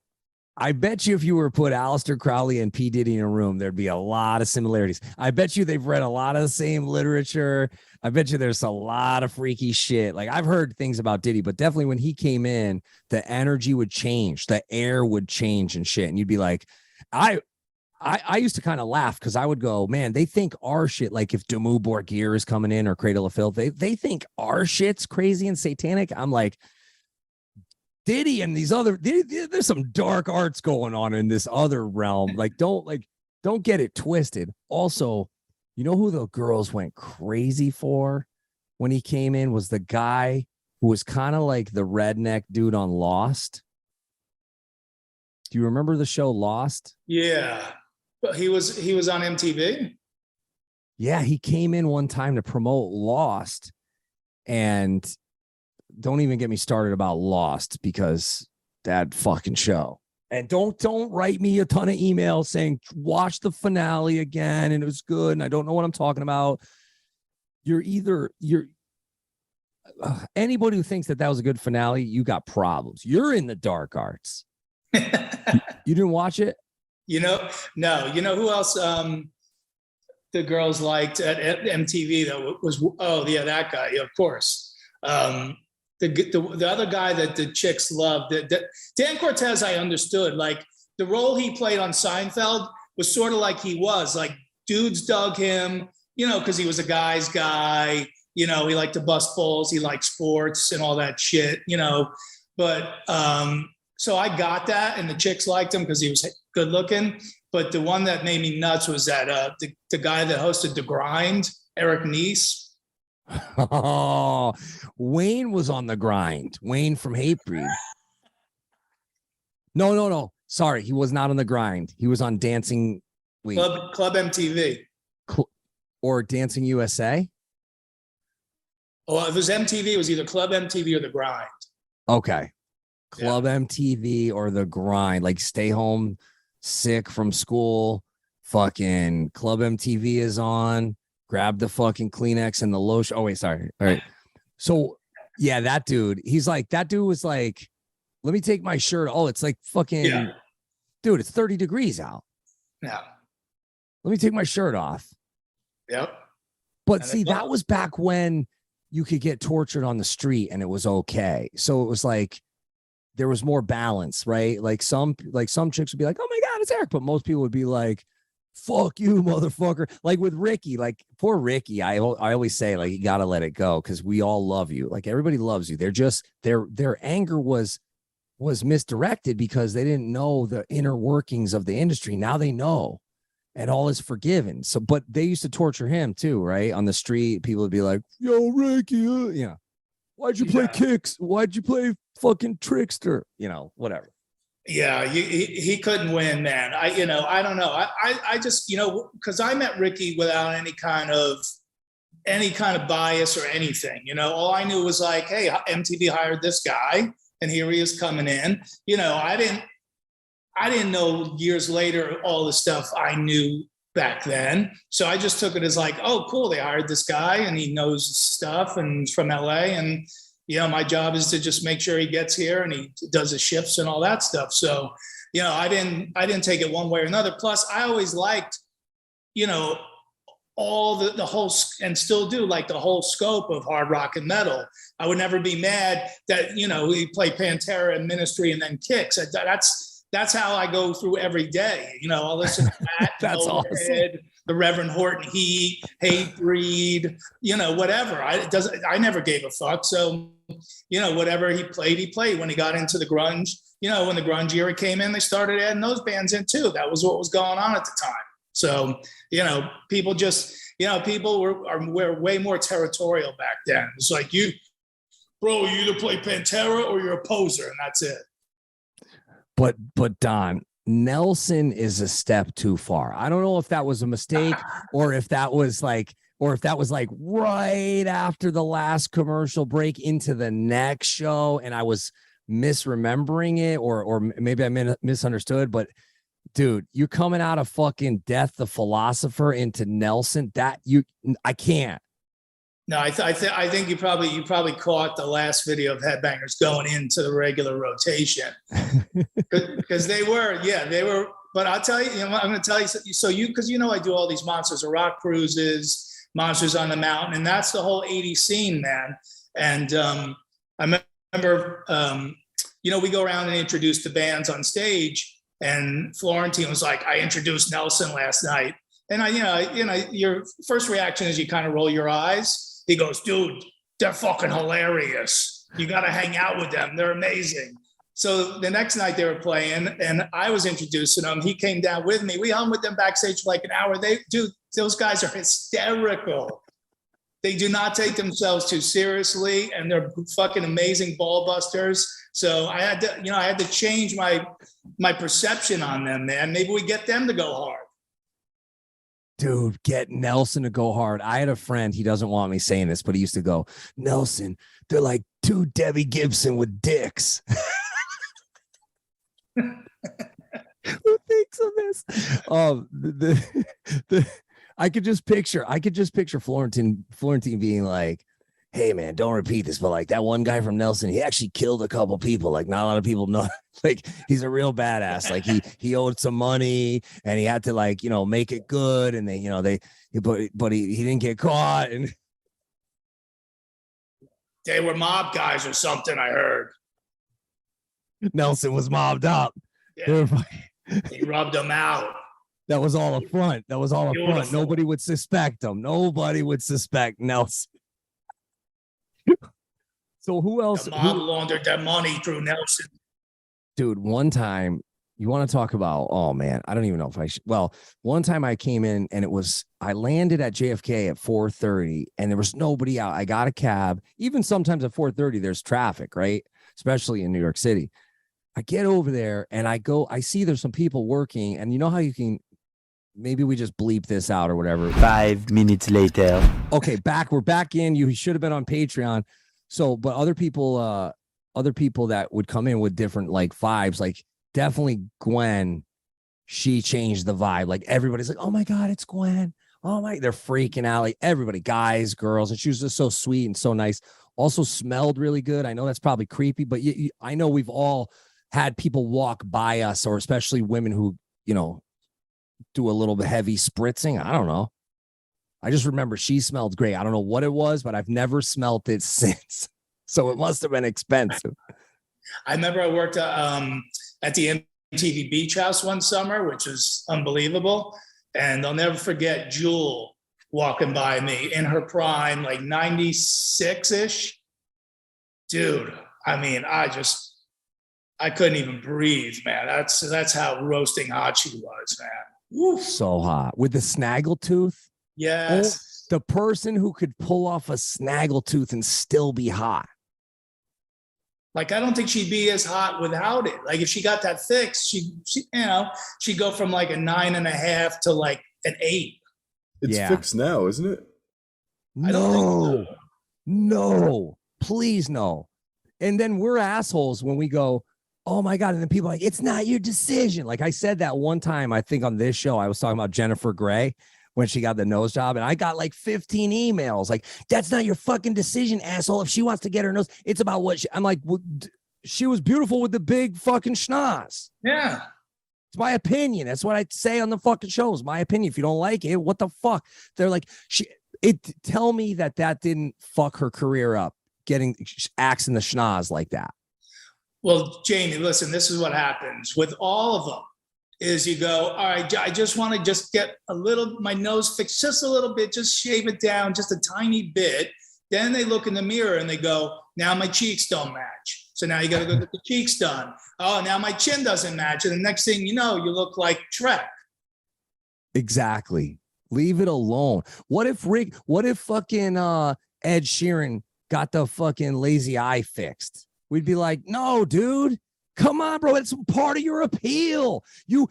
I bet you if you were to put Aleister Crowley and P. Diddy in a room, there'd be a lot of similarities. I bet you they've read a lot of the same literature. I bet you there's a lot of freaky shit. Like I've heard things about Diddy, but definitely when he came in, the energy would change, the air would change and shit. And you'd be like, I used to kind of laugh because I would go, man, they think our shit, like if Dimmu Borgir is coming in or Cradle of Filth, they think our shit's crazy and satanic. I'm like, Diddy and these other, there's some dark arts going on in this other realm. Don't get it twisted. Also, you know who the girls went crazy for when he came in was the guy who was kind of like the redneck dude on Lost. Do you remember the show Lost? Yeah. But he was on MTV. Yeah, he came in one time to promote Lost, and don't even get me started about Lost because that fucking show. And don't write me a ton of emails saying watch the finale again and it was good and I don't know what I'm talking about. Anybody who thinks that was a good finale, you got problems. You're in the dark arts. You didn't watch it? You know, no. You know who else the girls liked at MTV though was that guy, of course. The other guy that the chicks loved, Dan Cortez, I understood. Like the role he played on Seinfeld was sort of like he was. Like dudes dug him, you know, because he was a guy's guy. You know, he liked to bust balls. He liked sports and all that shit, you know. But so I got that, and the chicks liked him because he was good looking. But the one that made me nuts was that the guy that hosted The Grind, Eric Nies. Oh, Wayne was on The Grind. Wayne from Hatebreed. No. Sorry, he was not on The Grind. He was on Dancing Club MTV. Or Dancing USA. Oh, if it was MTV, it was either Club MTV or The Grind. Okay. Club MTV or The Grind. Like stay home sick from school. Fucking Club MTV is on. Grab the fucking Kleenex and the lotion. Oh, wait, sorry. All right. So, yeah, that dude was like, let me take my shirt. Oh, it's like fucking, dude, it's 30 degrees out. Yeah. Let me take my shirt off. Yep. But see, that was back when you could get tortured on the street and it was okay. So it was like, there was more balance, right? Like some chicks would be like, oh my God, it's Eric. But most people would be like, fuck you, motherfucker. Like with Ricky, like poor Ricky, I always say, like, you gotta let it go because we all love you. Like everybody loves you. They're just their anger was misdirected because they didn't know the inner workings of the industry. Now they know, and all is forgiven. So, but they used to torture him too, right? On the street, people would be like, "Yo, Ricky, you know, why'd you play kicks? Why'd you play fucking trickster? You know, whatever." Yeah, he couldn't win, man. I don't know. I just, because I met Ricky without any kind of bias or anything. All I knew was like, hey, MTV hired this guy, and here he is coming in. I didn't know years later all the stuff I knew back then. So I just took it as like, oh, cool, they hired this guy, and he knows stuff, and he's from LA, and my job is to just make sure he gets here and he does his shifts and all that stuff. So, I didn't take it one way or another. Plus, I always liked, all the whole, and still do like the whole scope of hard rock and metal. I would never be mad that, he played Pantera and Ministry and then Kicks. That's how I go through every day. I'll listen to that. That's awesome. The Reverend Horton Heat, Hatebreed, whatever. I never gave a fuck. So, whatever he played. When he got into the grunge, when the grunge era came in, they started adding those bands in too. That was what was going on at the time. So, people just, people were way more territorial back then. It's like, you either play Pantera or you're a poser, and that's it. But Don, Nelson is a step too far. I don't know if that was a mistake or if that was like right after the last commercial break into the next show and I was misremembering it or maybe I misunderstood. But dude, you coming out of fucking Death the Philosopher into Nelson, I can't. No, I think you probably caught the last video of Headbangers going into the regular rotation because they were. But I'll tell you, I'm going to tell you. So because I do all these Monsters of Rock cruises, Monsters on the Mountain, and that's the whole '80s scene, man. And I remember, we go around and introduce the bands on stage, and Florentine was like, "I introduced Nelson last night," and your first reaction is you kind of roll your eyes. He goes, dude, they're fucking hilarious. You got to hang out with them. They're amazing. So the next night they were playing and I was introducing them. He came down with me. We hung with them backstage for like an hour. Those guys are hysterical. They do not take themselves too seriously and they're fucking amazing ball busters. So I had to change my perception on them, man. Maybe we get them to go hard. Dude, get Nelson to go hard. I had a friend, he doesn't want me saying this, but he used to go, Nelson, they're like two Debbie Gibson with dicks. Who thinks of this? I could just picture Florentine being like, hey man, don't repeat this, but like that one guy from Nelson, he actually killed a couple people. Like not a lot of people know. Like he's a real badass. Like he owed some money and he had to make it good. And but he didn't get caught. And they were mob guys or something. I heard Nelson was mobbed up. Yeah. He rubbed them out. That was all a front. Nobody would suspect him. Nobody would suspect Nelson. So who else? The mob laundered their money through Nelson. Dude, one time, you want to talk about, oh man, I don't even know if I should. Well, one time I came in and I landed at JFK at 4:30 and there was nobody out. I got a cab. Even sometimes at 4:30, there's traffic, right? Especially in New York City. I get over there and I see there's some people working and you know how you can, maybe we just bleep this out or whatever. 5 minutes later. Okay, we're back in. You should have been on Patreon. So, but other people that would come in with different like vibes, like definitely Gwen, she changed the vibe. Like everybody's like, oh my God, it's Gwen. Oh my, they're freaking out. Like everybody, guys, girls. And she was just so sweet and so nice. Also smelled really good. I know that's probably creepy, but I know we've all had people walk by us, or especially women who, do a little bit heavy spritzing. I don't know. I just remember she smelled great. I don't know what it was, but I've never smelled it since. So it must have been expensive. I remember I worked at the MTV Beach House one summer, which was unbelievable. And I'll never forget Jewel walking by me in her prime, like 96-ish. Dude, I mean, I couldn't even breathe, man. That's how roasting hot she was, man. Woo. So hot. With the snaggletooth. Yes. Oh, the person who could pull off a snaggletooth and still be hot. Like, I don't think she'd be as hot without it. Like, if she got that fixed, she'd go from like a 9.5 to like an 8. It's fixed now, isn't it? No, please no. And then we're assholes when we go, oh my God. And then people are like, it's not your decision. Like I said that one time, I think on this show, I was talking about Jennifer Grey when she got the nose job. And I got like 15 emails. Like, that's not your fucking decision, asshole. If she wants to get her nose, it's about what I'm like, well, she was beautiful with the big fucking schnoz. Yeah. It's my opinion. That's what I say on the fucking shows. My opinion. If you don't like it, what the fuck? They're like, tell me that didn't fuck her career up, getting axing the schnoz like that. Well, Jamie, listen, this is what happens with all of them is you go, all right, I just want to just get my nose fixed just a little bit, just shave it down just a tiny bit. Then they look in the mirror and they go, now my cheeks don't match. So now you got to go get the cheeks done. Oh, now my chin doesn't match. And the next thing you know, you look like Shrek. Exactly. Leave it alone. What if fucking Ed Sheeran got the fucking lazy eye fixed? We'd be like, no, dude, come on, bro. It's part of your appeal. You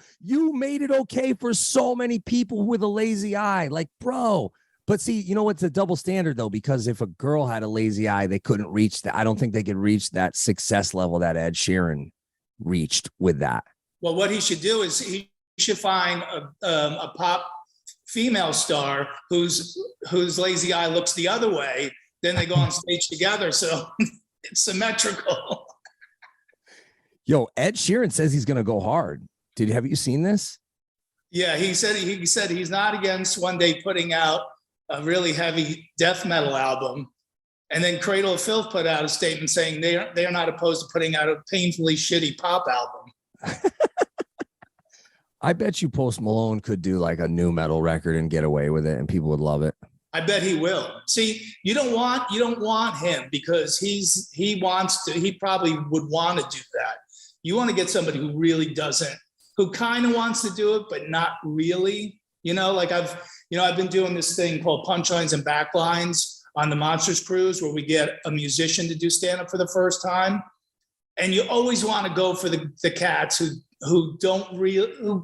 made it okay for so many people with a lazy eye. Like, bro. But see, you know, it's a double standard, though, because if a girl had a lazy eye, they couldn't reach that. I don't think they could reach that success level that Ed Sheeran reached with that. Well, what he should do is he should find a pop female star whose lazy eye looks the other way. Then they go on stage together. So it's symmetrical. Yo, Ed Sheeran says he's going to go hard. Have you seen this? Yeah, he said he's not against one day putting out a really heavy death metal album. And then Cradle of Filth put out a statement saying they are not opposed to putting out a painfully shitty pop album. I bet you Post Malone could do like a new metal record and get away with it and people would love it. I bet he will. See, you don't want him because he probably would want to do that. You want to get somebody who really doesn't, who kind of wants to do it, but not really. You know, like I've been doing this thing called Punchlines and Backlines on the Monsters Cruise where we get a musician to do stand-up for the first time. And you always want to go for the cats who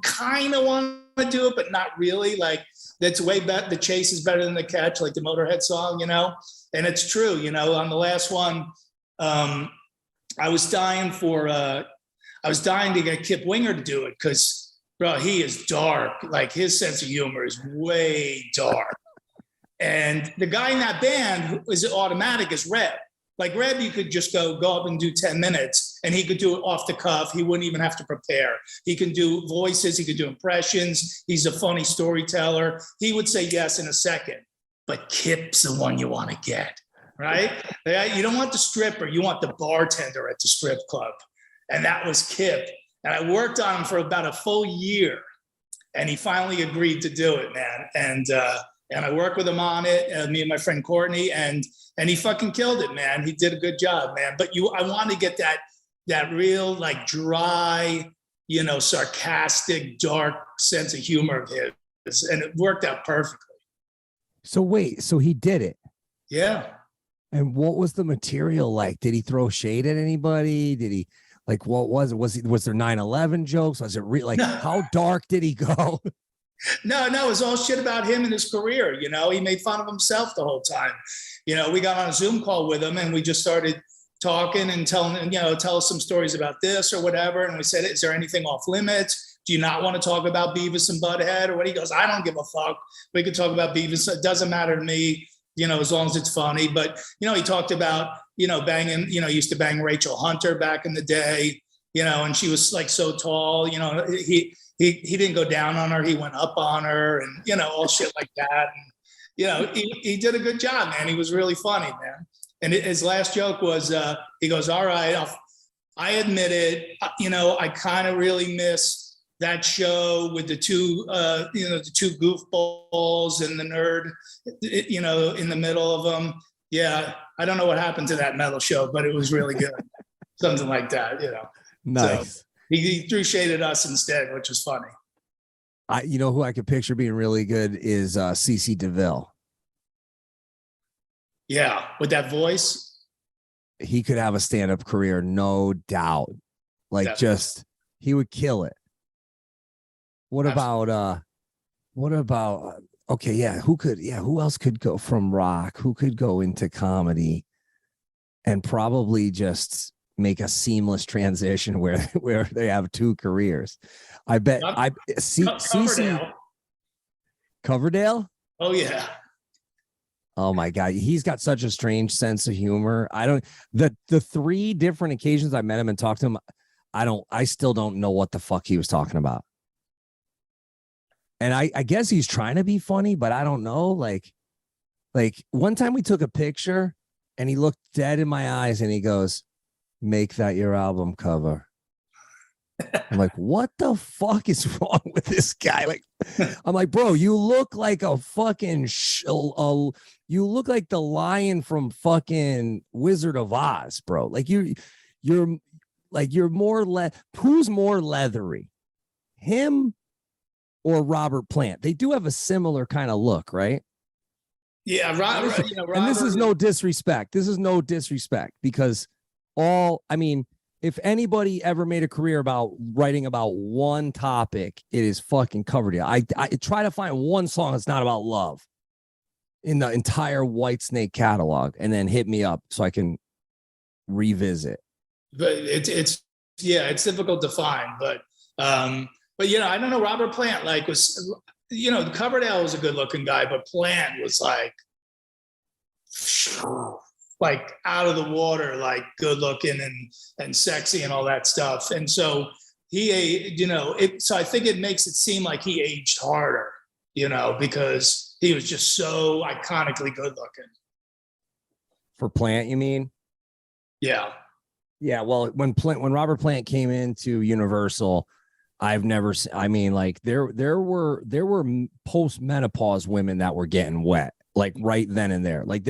kind of want to do it, but not really. Like, that's way better. The chase is better than the catch, like the Motorhead song, you know? And it's true, you know, on the last one, I was dying to get Kip Winger to do it because, bro, he is dark. Like, his sense of humor is way dark. And the guy in that band who is automatic is Reb. Like, Reb, you could just go up and do 10 minutes and he could do it off the cuff. He wouldn't even have to prepare. He can do voices. He could do impressions. He's a funny storyteller. He would say yes in a second. But Kip's the one you want to get, right? You don't want the stripper. You want the bartender at the strip club. And that was Kip. And I worked on him for about a full year. And he finally agreed to do it, man. And I worked with him on it, me and my friend Courtney, and he fucking killed it, man. He did a good job, man. But I want to get that real, like, dry, you know, sarcastic, dark sense of humor of his, and it worked out perfectly. So wait, so he did it? Yeah. And what was the material like? Did he throw shade at anybody? Did he, like, what was it? Was there 9/11 jokes? Was it like, how dark did he go? No, it was all shit about him and his career. You know, he made fun of himself the whole time. You know, we got on a Zoom call with him and we just started talking and telling him, you know, tell us some stories about this or whatever. And we said, is there anything off limits? Do you not want to talk about Beavis and Butthead or what? He goes, I don't give a fuck. We could talk about Beavis. It doesn't matter to me, you know, as long as it's funny. But, you know, he talked about, you know, banging, you know, he used to bang Rachel Hunter back in the day, you know, and she was like so tall, you know, he didn't go down on her. He went up on her and, you know, all shit like that. And, you know, he did a good job, man. He was really funny, man. And his last joke was, he goes, all right, I admit it. You know, I kind of really miss that show with the two, the two goofballs and the nerd, in the middle of them. Yeah, I don't know what happened to that metal show, but it was really good. Something like that, Nice. So he threw shade at us instead, which was funny. Who I could picture being really good is CC DeVille. Yeah, with that voice. He could have a stand-up career, no doubt. Like, Definitely. he would kill it. What Absolutely. about okay, yeah, who else could go from rock? Who could go into comedy and probably just make a seamless transition where they have two careers? I bet Coverdale. Coverdale? Oh yeah. Oh my God. He's got such a strange sense of humor. The 3 different occasions I met him and talked to him, I still don't know what the fuck he was talking about. And I guess he's trying to be funny, but I don't know. Like one time we took a picture and he looked dead in my eyes and he goes, "Make that your album cover." I'm like, what the fuck is wrong with this guy? Like, I'm like, bro, you look like a fucking, you look like the lion from fucking Wizard of Oz, bro. Like you're more, who's more leathery, him or Robert Plant? They do have a similar kind of look, right? Yeah, Robert. And this is no disrespect. This is no disrespect because if anybody ever made a career about writing about one topic, it is fucking Coverdale. I try to find one song that's not about love in the entire Whitesnake catalog, and then hit me up so I can revisit. But it's difficult to find. But I don't know. Robert Plant Coverdale was a good looking guy, but Plant was like out of the water, like good looking and sexy and all that stuff. And so so I think it makes it seem like he aged harder, because he was just so iconically good looking. For Plant, you mean? Yeah. Yeah. Well, when Robert Plant came into Universal, I've never seen, there were post-menopause women that were getting wet, like right then and there. Like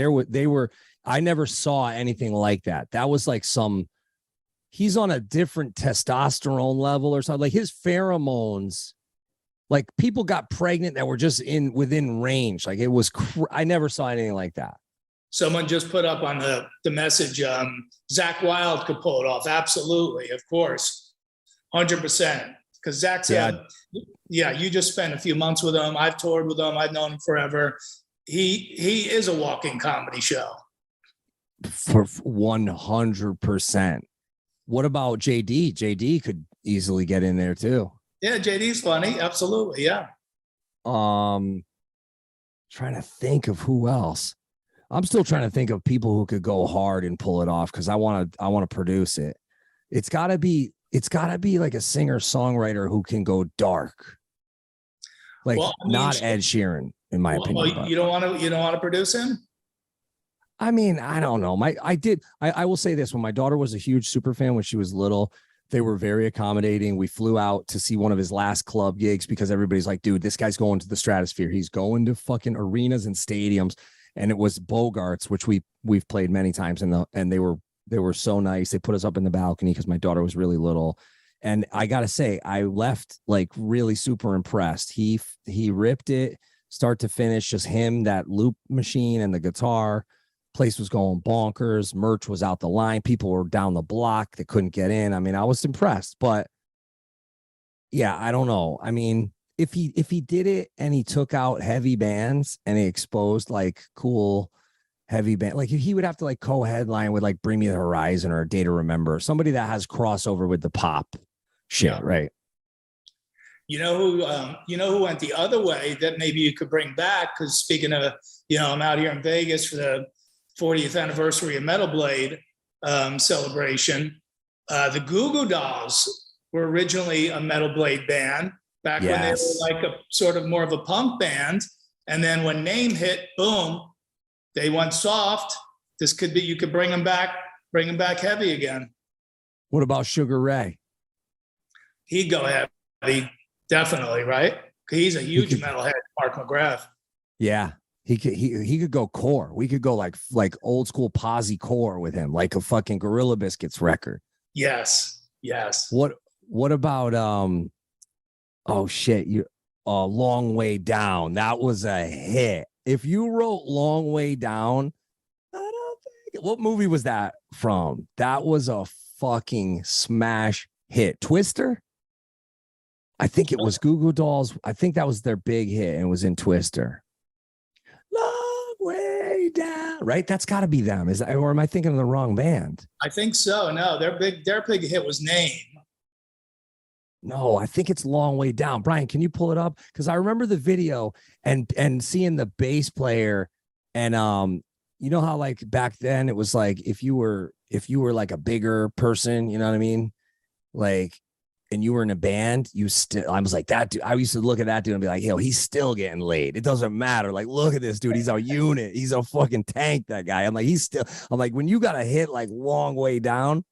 I never saw anything like that. That was like he's on a different testosterone level or something. Like his pheromones, like people got pregnant that were just within range. Like it was, I never saw anything like that. Someone just put up on the message, Zach Wilde could pull it off. Absolutely. Of course. 100%. Because Zach's, you just spent a few months with him. I've toured with him. I've known him forever. He is a walking comedy show. For 100%. What about JD? JD could easily get in there too. Yeah, JD's funny. Absolutely. Yeah. Trying to think of who else. I'm still trying to think of people who could go hard and pull it off because I want to produce it. It's gotta be like a singer-songwriter who can go dark. Like not Ed Sheeran, in my opinion. Well, you don't want to produce him? I mean, I don't know. I will say this. When my daughter was a huge super fan when she was little, they were very accommodating. We flew out to see one of his last club gigs because everybody's like, dude, this guy's going to the stratosphere. He's going to fucking arenas and stadiums. And it was Bogart's, which we've played many times, and they were so nice. They put us up in the balcony because my daughter was really little. And I got to say, I left like really super impressed. He ripped it start to finish, just him, that loop machine and the guitar. Place was going bonkers. Merch was out the line. People were down the block. They couldn't get in. I mean, I was impressed, but yeah, I don't know. I mean, if he did it and he took out heavy bands and he exposed like cool heavy band, like he would have to like co-headline with like Bring Me the Horizon or A Day to Remember, somebody that has crossover with the pop shit, yeah. Right? You know who went the other way that maybe you could bring back? Because speaking of, I'm out here in Vegas for the 40th anniversary of Metal Blade celebration. The Goo Goo Dolls were originally a Metal Blade band back when they were like a sort of more of a punk band. And then when Name hit, boom, they went soft. This could be, you could bring them back heavy again. What about Sugar Ray? He'd go heavy. Definitely, right? He's a huge metalhead, Mark McGrath. Yeah. He could go core. We could go like old school posse core with him, like a fucking Gorilla Biscuits record. Yes. What about oh shit, Long Way Down? That was a hit. If you wrote Long Way Down, I don't think, what movie was that from? That was a fucking smash hit. Twister? I think it was Goo Goo Dolls. I think that was their big hit, and it was in Twister. Long Way Down, right? That's got to be them. Or am I thinking of the wrong band? I think so. No, their big hit was Name. No, I think it's Long Way Down. Brian, can you pull it up? Because I remember the video and seeing the bass player, and you know how like back then it was like if you were like a bigger person, you know what I mean, like. And you were in a band, I was like, that dude, I used to look at that dude and be like, yo, he's still getting laid. It doesn't matter. Like, look at this dude. He's a unit. He's a fucking tank, that guy. I'm like, when you got a hit like Long Way Down,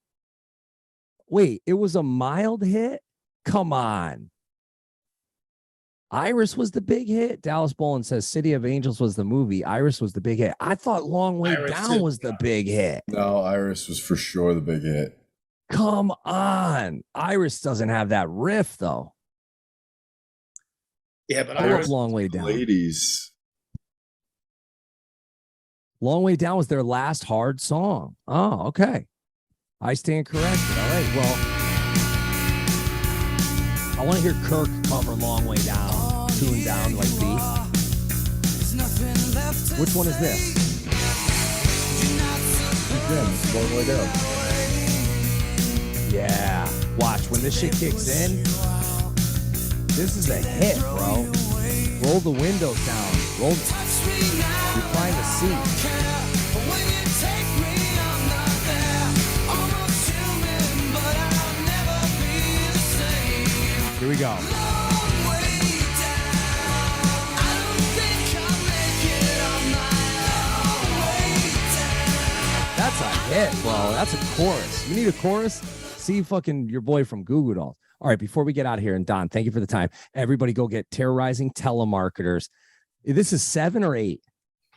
wait, it was a mild hit? Come on. Iris was the big hit. Dallas Bolin says City of Angels was the movie. Iris was the big hit. I thought Long Way Down was the big hit. No, Iris was for sure the big hit. Come on. Iris doesn't have that riff, though. Yeah, but I love Long Way Down. Ladies. Long Way Down was their last hard song. Oh, okay. I stand corrected. All right. Well, I want to hear Kirk cover Long Way Down, tuned down like B. Which one is this? It's Long Way Down. Yeah. Watch, when this shit kicks in, this is a hit, bro. Roll the windows down. Recline the seat. Here we go. That's a hit, bro. That's a chorus. You need a chorus? See fucking your boy from Goo Goo Dolls. All right, before we get out of here, and Don, thank you for the time. Everybody go get Terrorizing Telemarketers. This is 7 or 8?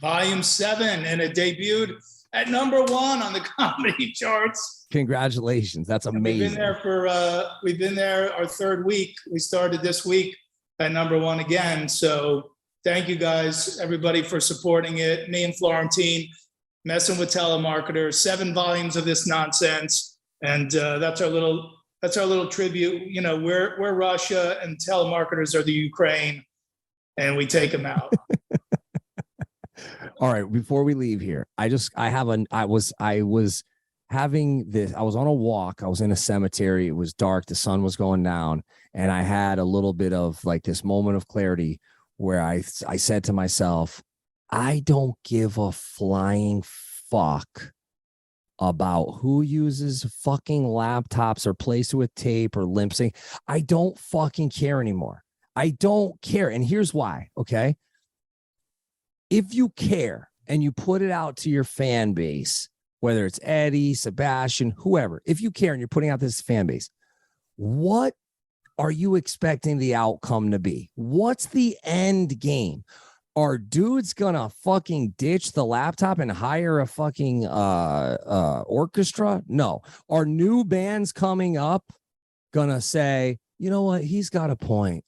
Volume 7, and it debuted at #1 on the comedy charts. Congratulations. That's amazing. We've been there our 3rd week. We started this week at #1 again. So thank you guys, everybody, for supporting it. Me and Florentine messing with telemarketers, 7 volumes of this nonsense. And that's our little tribute. You know, we're Russia and telemarketers are the Ukraine, and we take them out. All right, before we leave here, I was having this, I was on a walk, I was in a cemetery, it was dark, the sun was going down, and I had a little bit of like this moment of clarity where I said to myself, I don't give a flying fuck about who uses fucking laptops or plays with tape or lip sync. I don't fucking care anymore. I don't care. And here's why, okay? If you care and you put it out to your fan base, whether it's Eddie, Sebastian, whoever, if you care and you're putting out this fan base, what are you expecting the outcome to be? What's the end game? Are dudes gonna fucking ditch the laptop and hire a fucking orchestra? No. Are new bands coming up gonna say, you know what, he's got a point.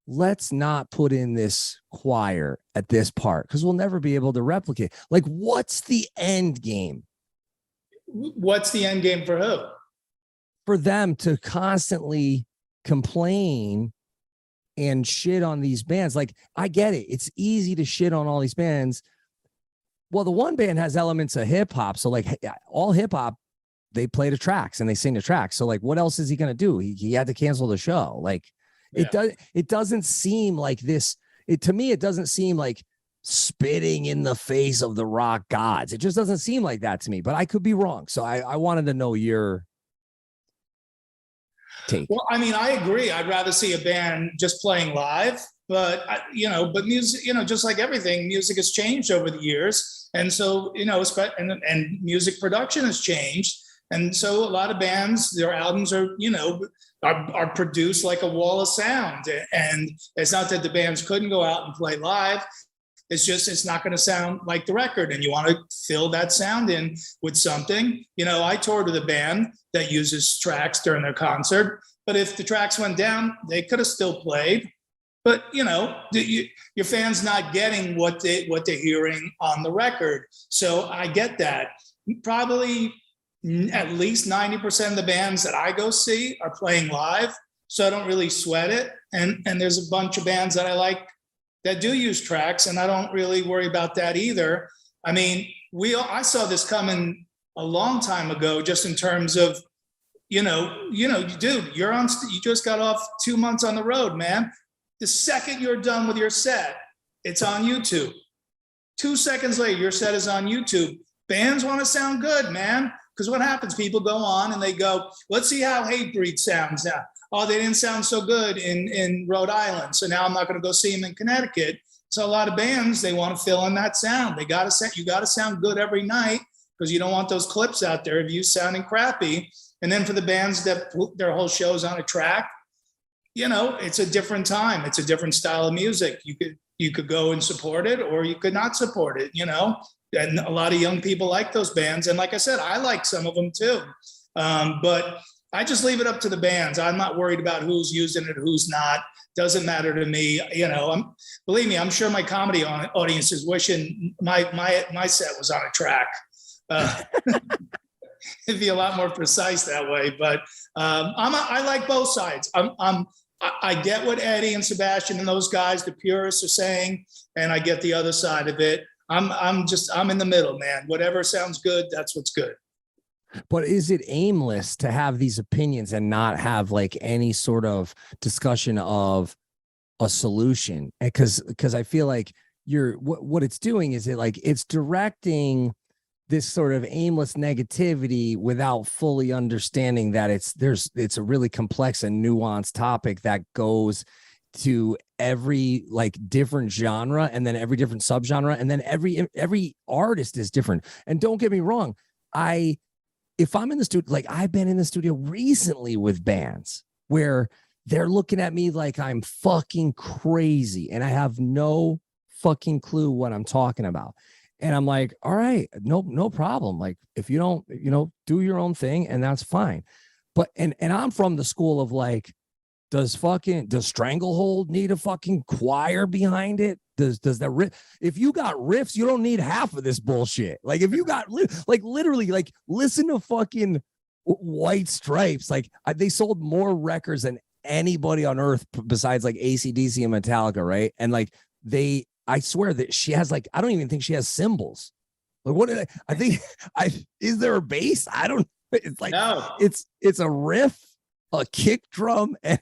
Let's not put in this choir at this part because we'll never be able to replicate. Like, what's the end game? What's the end game for who? For them to constantly complain and shit on these bands. Like, I get it. It's easy to shit on all these bands. Well, the one band has elements of hip hop. So like all hip hop, they play the tracks and they sing the tracks. So like, what else is he going to do? He had to cancel the show. Like it doesn't seem like this. To me, it doesn't seem like spitting in the face of the rock gods. It just doesn't seem like that to me, but I could be wrong. So I wanted to know your take. Well, I mean, I agree. I'd rather see a band just playing live, but music, just like everything, music has changed over the years. And so, and music production has changed. And so a lot of bands, their albums are, are produced like a wall of sound. And it's not that the bands couldn't go out and play live. It's just, it's not going to sound like the record. And you want to fill that sound in with something. You know, I toured with a band that uses tracks during their concert, but if the tracks went down, they could have still played. But, you know, your fans not getting what they're hearing on the record. So I get that. Probably at least 90% of the bands that I go see are playing live. So I don't really sweat it. And there's a bunch of bands that I like that do use tracks, and I don't really worry about that either. I mean, I saw this coming a long time ago, just in terms of, you know, dude, you just got off 2 months on the road, man. The second you're done with your set, it's on YouTube. 2 seconds later, your set is on YouTube. Bands want to sound good, man. Because what happens? People go on and they go, let's see how Hatebreed sounds now. Oh, they didn't sound so good in Rhode Island, so now I'm not going to go see them in Connecticut. So a lot of bands, they want to fill in that sound. You got to sound good every night, because you don't want those clips out there of you sounding crappy. And then for the bands that put their whole shows on a track, you know, it's a different time. It's a different style of music. You could go and support it, or you could not support it, you know. And a lot of young people like those bands. And like I said, I like some of them too. But I just leave it up to the bands. I'm not worried about who's using it, who's not. Doesn't matter to me. You know, believe me, I'm sure my comedy audience is wishing my set was on a track. It'd be a lot more precise that way. But I like both sides. I get what Eddie and Sebastian and those guys, the purists, are saying, and I get the other side of it. I'm in the middle, man. Whatever sounds good, that's what's good. But is it aimless to have these opinions and not have like any sort of discussion of a solution? Because I feel like what it's doing is it's directing this sort of aimless negativity without fully understanding that it's a really complex and nuanced topic that goes to every like different genre, and then every different subgenre, and then every artist is different. And don't get me wrong, if I'm in the studio, like I've been in the studio recently with bands where they're looking at me like I'm fucking crazy and I have no fucking clue what I'm talking about. And I'm like, all right, no problem. Like if you don't, do your own thing, and that's fine. But and I'm from the school of like, does Stranglehold need a fucking choir behind it? Does that riff? If you got riffs, you don't need half of this bullshit. Like if you got literally listen to fucking White Stripes. Like they sold more records than anybody on earth besides like AC/DC and Metallica, right? And like I swear that she has I don't even think she has cymbals. Like what did I think is there a bass? I don't. It's like no. It's a riff, a kick drum, and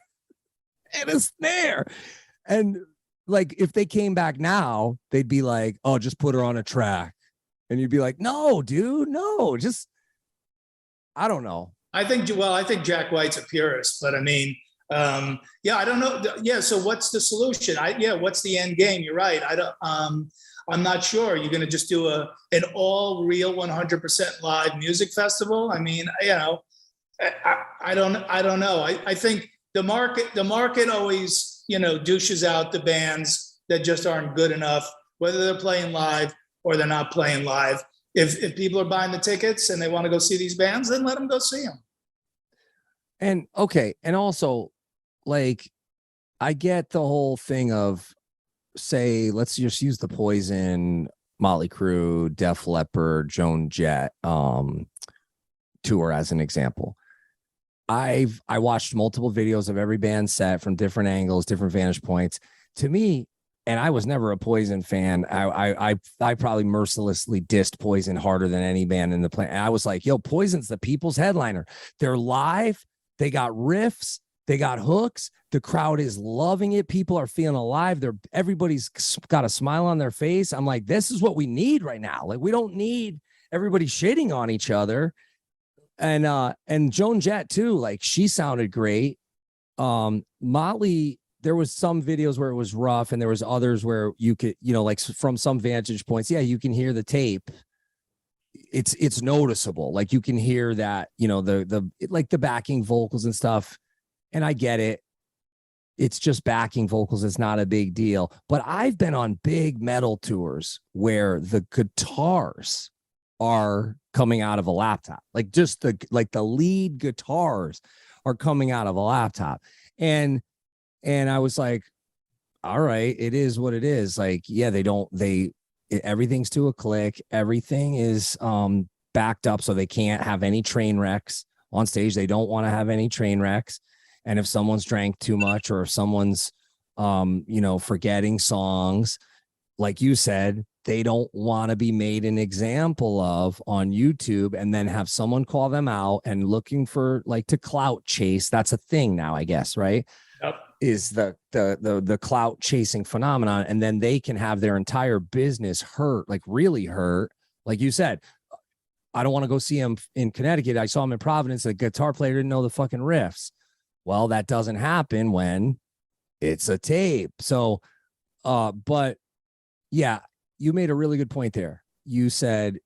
a snare. And like if they came back now, they'd be like, oh, just put her on a track. And you'd be like, no, dude, no, just I don't know. I think Jack White's a purist, but I mean, I don't know. Yeah, so what's the solution? What's the end game? You're right. I'm not sure. You're going to just do an all real 100% live music festival? I mean, I don't know. I think the market always, douches out the bands that just aren't good enough, whether they're playing live or they're not playing live. If people are buying the tickets and they want to go see these bands, then let them go see them. And okay. And also, like, I get the whole thing of, say, let's just use the Poison, Motley Crue, Def Leppard, Joan Jett tour as an example. I watched multiple videos of every band set from different angles, different vantage points. To me, and I was never a Poison fan. I probably mercilessly dissed Poison harder than any band in the planet. I was like, yo, Poison's the people's headliner. They're live. They got riffs. They got hooks. The crowd is loving it. People are feeling alive. Everybody's got a smile on their face. I'm like, this is what we need right now. Like, we don't need everybody shitting on each other. And Joan Jett too, like she sounded great. Motley, there was some videos where it was rough, and there was others where you could, like from some vantage points, you can hear the tape. It's noticeable. Like you can hear that, the backing vocals and stuff. And I get it. It's just backing vocals. It's not a big deal. But I've been on big metal tours where the guitars are coming out of a laptop. Like just the lead guitars are coming out of a laptop. And I was like, all right, it is what it is. Like, yeah, everything's to a click. Everything is backed up so they can't have any train wrecks on stage. They don't want to have any train wrecks. And if someone's drank too much or if someone's, forgetting songs, like you said, they don't want to be made an example of on YouTube and then have someone call them out and looking for like to clout chase. That's a thing now, I guess, right? Yep. Is the clout chasing phenomenon. And then they can have their entire business hurt, like really hurt. Like you said, I don't want to go see him in Connecticut. I saw him in Providence. The guitar player didn't know the fucking riffs. Well, that doesn't happen when it's a tape. So, but yeah, you made a really good point there. You said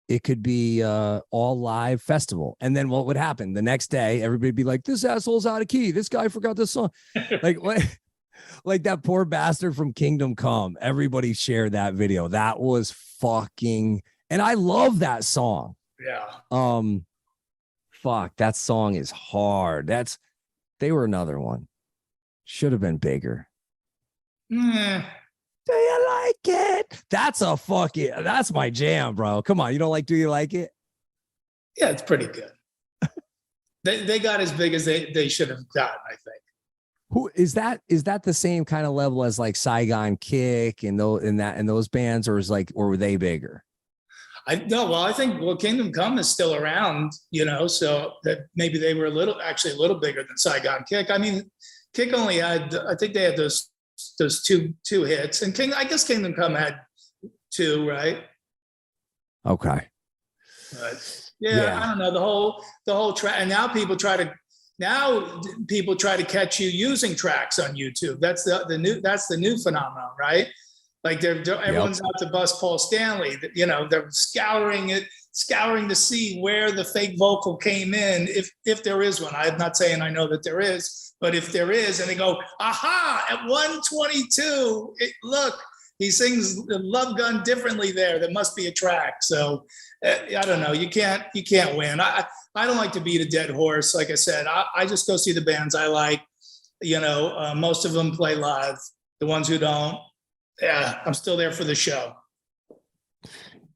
it could be all live festival. And then what would happen? The next day, everybody'd be like, this asshole's out of key. This guy forgot this song. like that poor bastard from Kingdom Come. Everybody shared that video. That was fucking, and I love that song. Yeah. Fuck, that song is hard. They were another one. Should have been bigger. Do you like it? That's my jam, bro. Come on. You don't like, do you like it? Yeah, it's pretty good. They got as big as they should have gotten, I think. Who is that? Is that the same kind of level as like Saigon Kick and those bands, or were they bigger? I think Kingdom Come is still around, so that maybe they were a little bigger than Saigon Kick. I mean, Kick only had, I think they had those two hits, and I guess Kingdom Come had two, right? Okay. But yeah, I don't know, the whole track, and now people try to catch you using tracks on YouTube. That's the new phenomenon, right? Like everyone's out to bust Paul Stanley. They're scouring to see where the fake vocal came in, if there is one. I'm not saying I know that there is, but if there is, and they go, aha, at 122, look, he sings Love Gun differently there. There must be a track. So I don't know. You can't win. I don't like to beat a dead horse. Like I said, I just go see the bands I like. Most of them play live. The ones who don't, yeah, I'm still there for the show.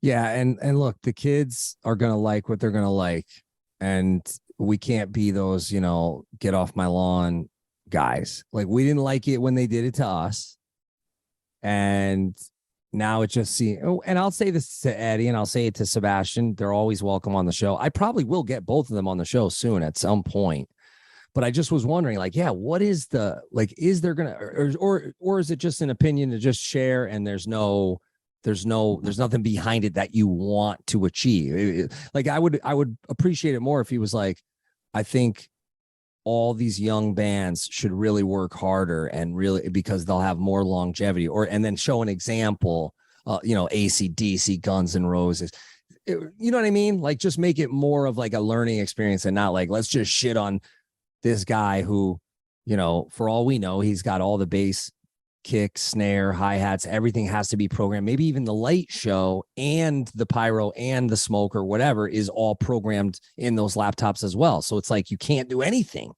Yeah, and look, the kids are gonna like what they're gonna like, and we can't be those, get off my lawn guys. Like, we didn't like it when they did it to us, and now it just and I'll say this to Eddie and I'll say it to Sebastian. They're always welcome on the show. I probably will get both of them on the show soon at some point. But I just was wondering, like, yeah, what is is there gonna, or is it just an opinion to just share and there's nothing behind it that you want to achieve? Like, I would appreciate it more if he was like, I think all these young bands should really work harder and really, because they'll have more longevity, and then show an example, AC/DC, Guns N' Roses. You know what I mean? Like, just make it more of like a learning experience and not like, let's just shit on this guy who, for all we know, he's got all the bass, kick, snare, hi-hats, everything has to be programmed. Maybe even the light show and the pyro and the smoke or whatever is all programmed in those laptops as well. So it's like, you can't do anything.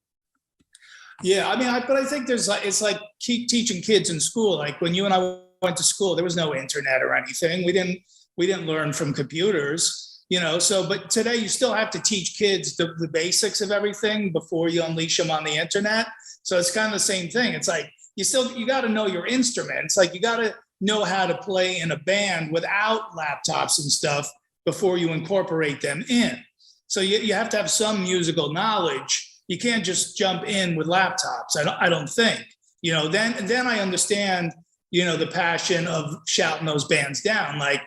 Yeah, I mean, but I think it's like keep teaching kids in school. Like when you and I went to school, there was no internet or anything. We didn't learn from computers. But today you still have to teach kids the basics of everything before you unleash them on the internet. So it's kind of the same thing. It's like, you got to know your instruments. Like, you got to know how to play in a band without laptops and stuff before you incorporate them in. So you have to have some musical knowledge. You can't just jump in with laptops. I don't think, then I understand, the passion of shouting those bands down. Like,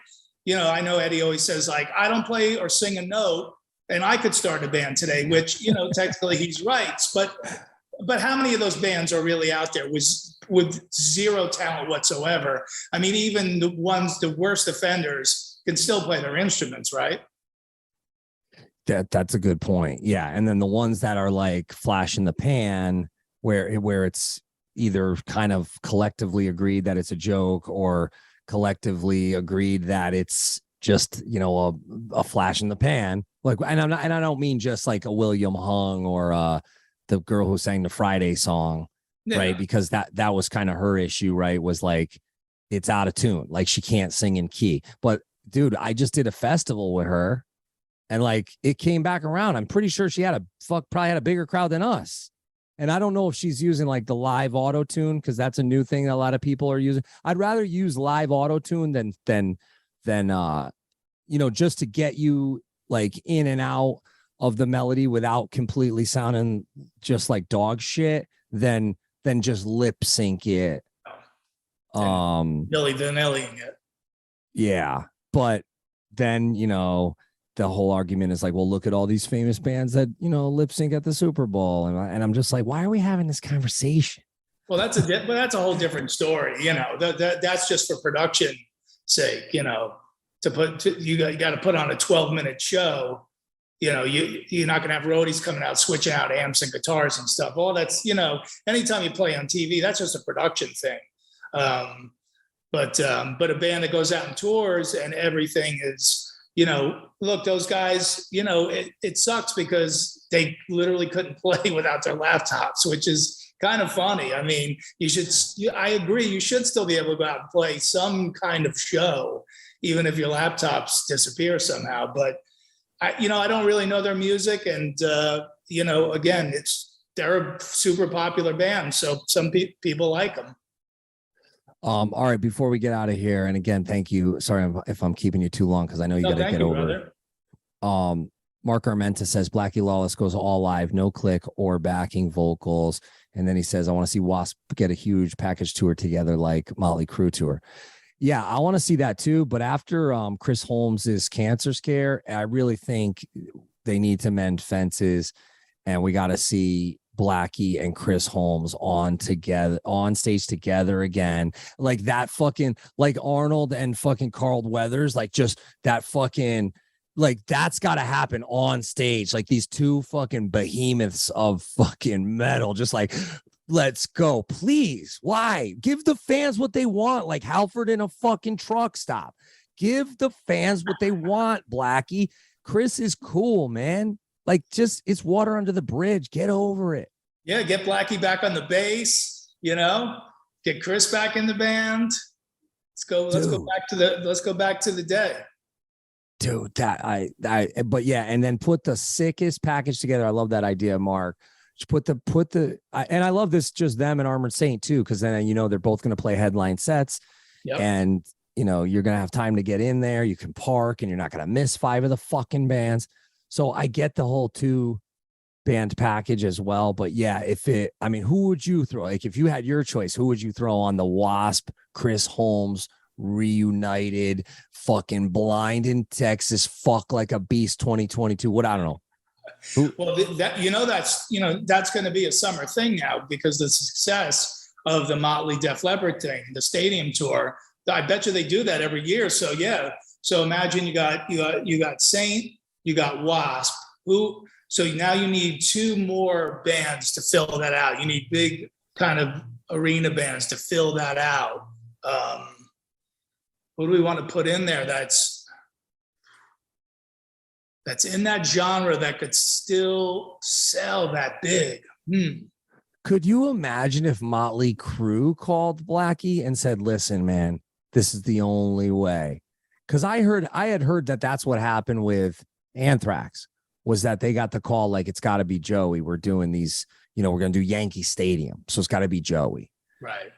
I know Eddie always says, like, I don't play or sing a note and I could start a band today, which, technically he's right. But how many of those bands are really out there with zero talent whatsoever? I mean, even the worst offenders can still play their instruments, right? That's a good point. Yeah. And then the ones that are like flash in the pan where it's either kind of collectively agreed that it's a joke or collectively agreed that it's just, you know, a flash in the pan. Like, and I don't mean just like a William Hung or the girl who sang the Friday song, right? Because that was kind of her issue, right? Was like, it's out of tune. Like she can't sing in key. But dude, I just did a festival with her and like it came back around. I'm pretty sure she had probably had a bigger crowd than us. And I don't know if she's using like the live auto tune because that's a new thing that a lot of people are using. I'd rather use live auto tune than you know, just to get you like in and out of the melody without completely sounding just like dog shit than just lip sync it. Billy Vanilliing it. Yeah. But then, you know, the whole argument is like, well, look at all these famous bands that, you know, lip sync at the Super Bowl. And I'm just like, why are we having this conversation? Well, that's a whole different story. You know, that's just for production sake, you know, you got to put on a 12-minute show. You know, you're not going to have roadies coming out, switching out amps and guitars and stuff. All that's, you know, anytime you play on TV, that's just a production thing. But a band that goes out and tours and everything is, you know, look, those guys, you know, it sucks because they literally couldn't play without their laptops, which is kind of funny. I mean, I agree, you should still be able to go out and play some kind of show, even if your laptops disappear somehow. But I don't really know their music. And, you know, again, they're a super popular band. So some people like them. All right, before we get out of here, and again, thank you. Sorry if I'm keeping you too long because I know you got to get over it. Mark Armenta says Blackie Lawless goes all live, no click or backing vocals. And then he says, I want to see Wasp get a huge package tour together like Motley Crue tour. Yeah, I want to see that too. But after Chris Holmes's cancer scare, I really think they need to mend fences, and we got to see Blackie and Chris Holmes on stage together again, like that fucking, like Arnold and fucking Carl Weathers, like just that fucking, like that's got to happen on stage, like these two fucking behemoths of fucking metal, just like, let's go, please. Why? Give the fans what they want, like Halford in a fucking truck stop. Give the fans what they want, Blackie. Chris is cool, man. Like, just, it's water under the bridge. Get over it. Yeah, get Blackie back on the bass, you know, get Chris back in the band. Let's go back to the day. Dude, but yeah, and then put the sickest package together. I love that idea, Mark. Just and I love this, just them and Armored Saint too, because then, you know, they're both going to play headline sets. Yep. And, you know, you're going to have time to get in there. You can park and you're not going to miss 5 of the fucking bands. So I get the whole 2-band package as well. But yeah, who would you throw? Like, if you had your choice, who would you throw on the Wasp, Chris Holmes, reunited, fucking Blind in Texas, fuck like a beast 2022? What? I don't know. Well, that's going to be a summer thing now because the success of the Motley Def Leppard thing, the stadium tour. I bet you they do that every year. So yeah. So imagine you got Saint, you got Wasp. So now you need 2 more bands to fill that out. You need big kind of arena bands to fill that out. What do we want to put in there that's in that genre that could still sell that big? Could you imagine if Motley Crue called Blackie and said, listen, man, this is the only way? Because I had heard that that's what happened with Anthrax, was that they got the call, like, it's got to be Joey. We're doing these, you know, we're going to do Yankee Stadium. So it's got to be Joey. Right.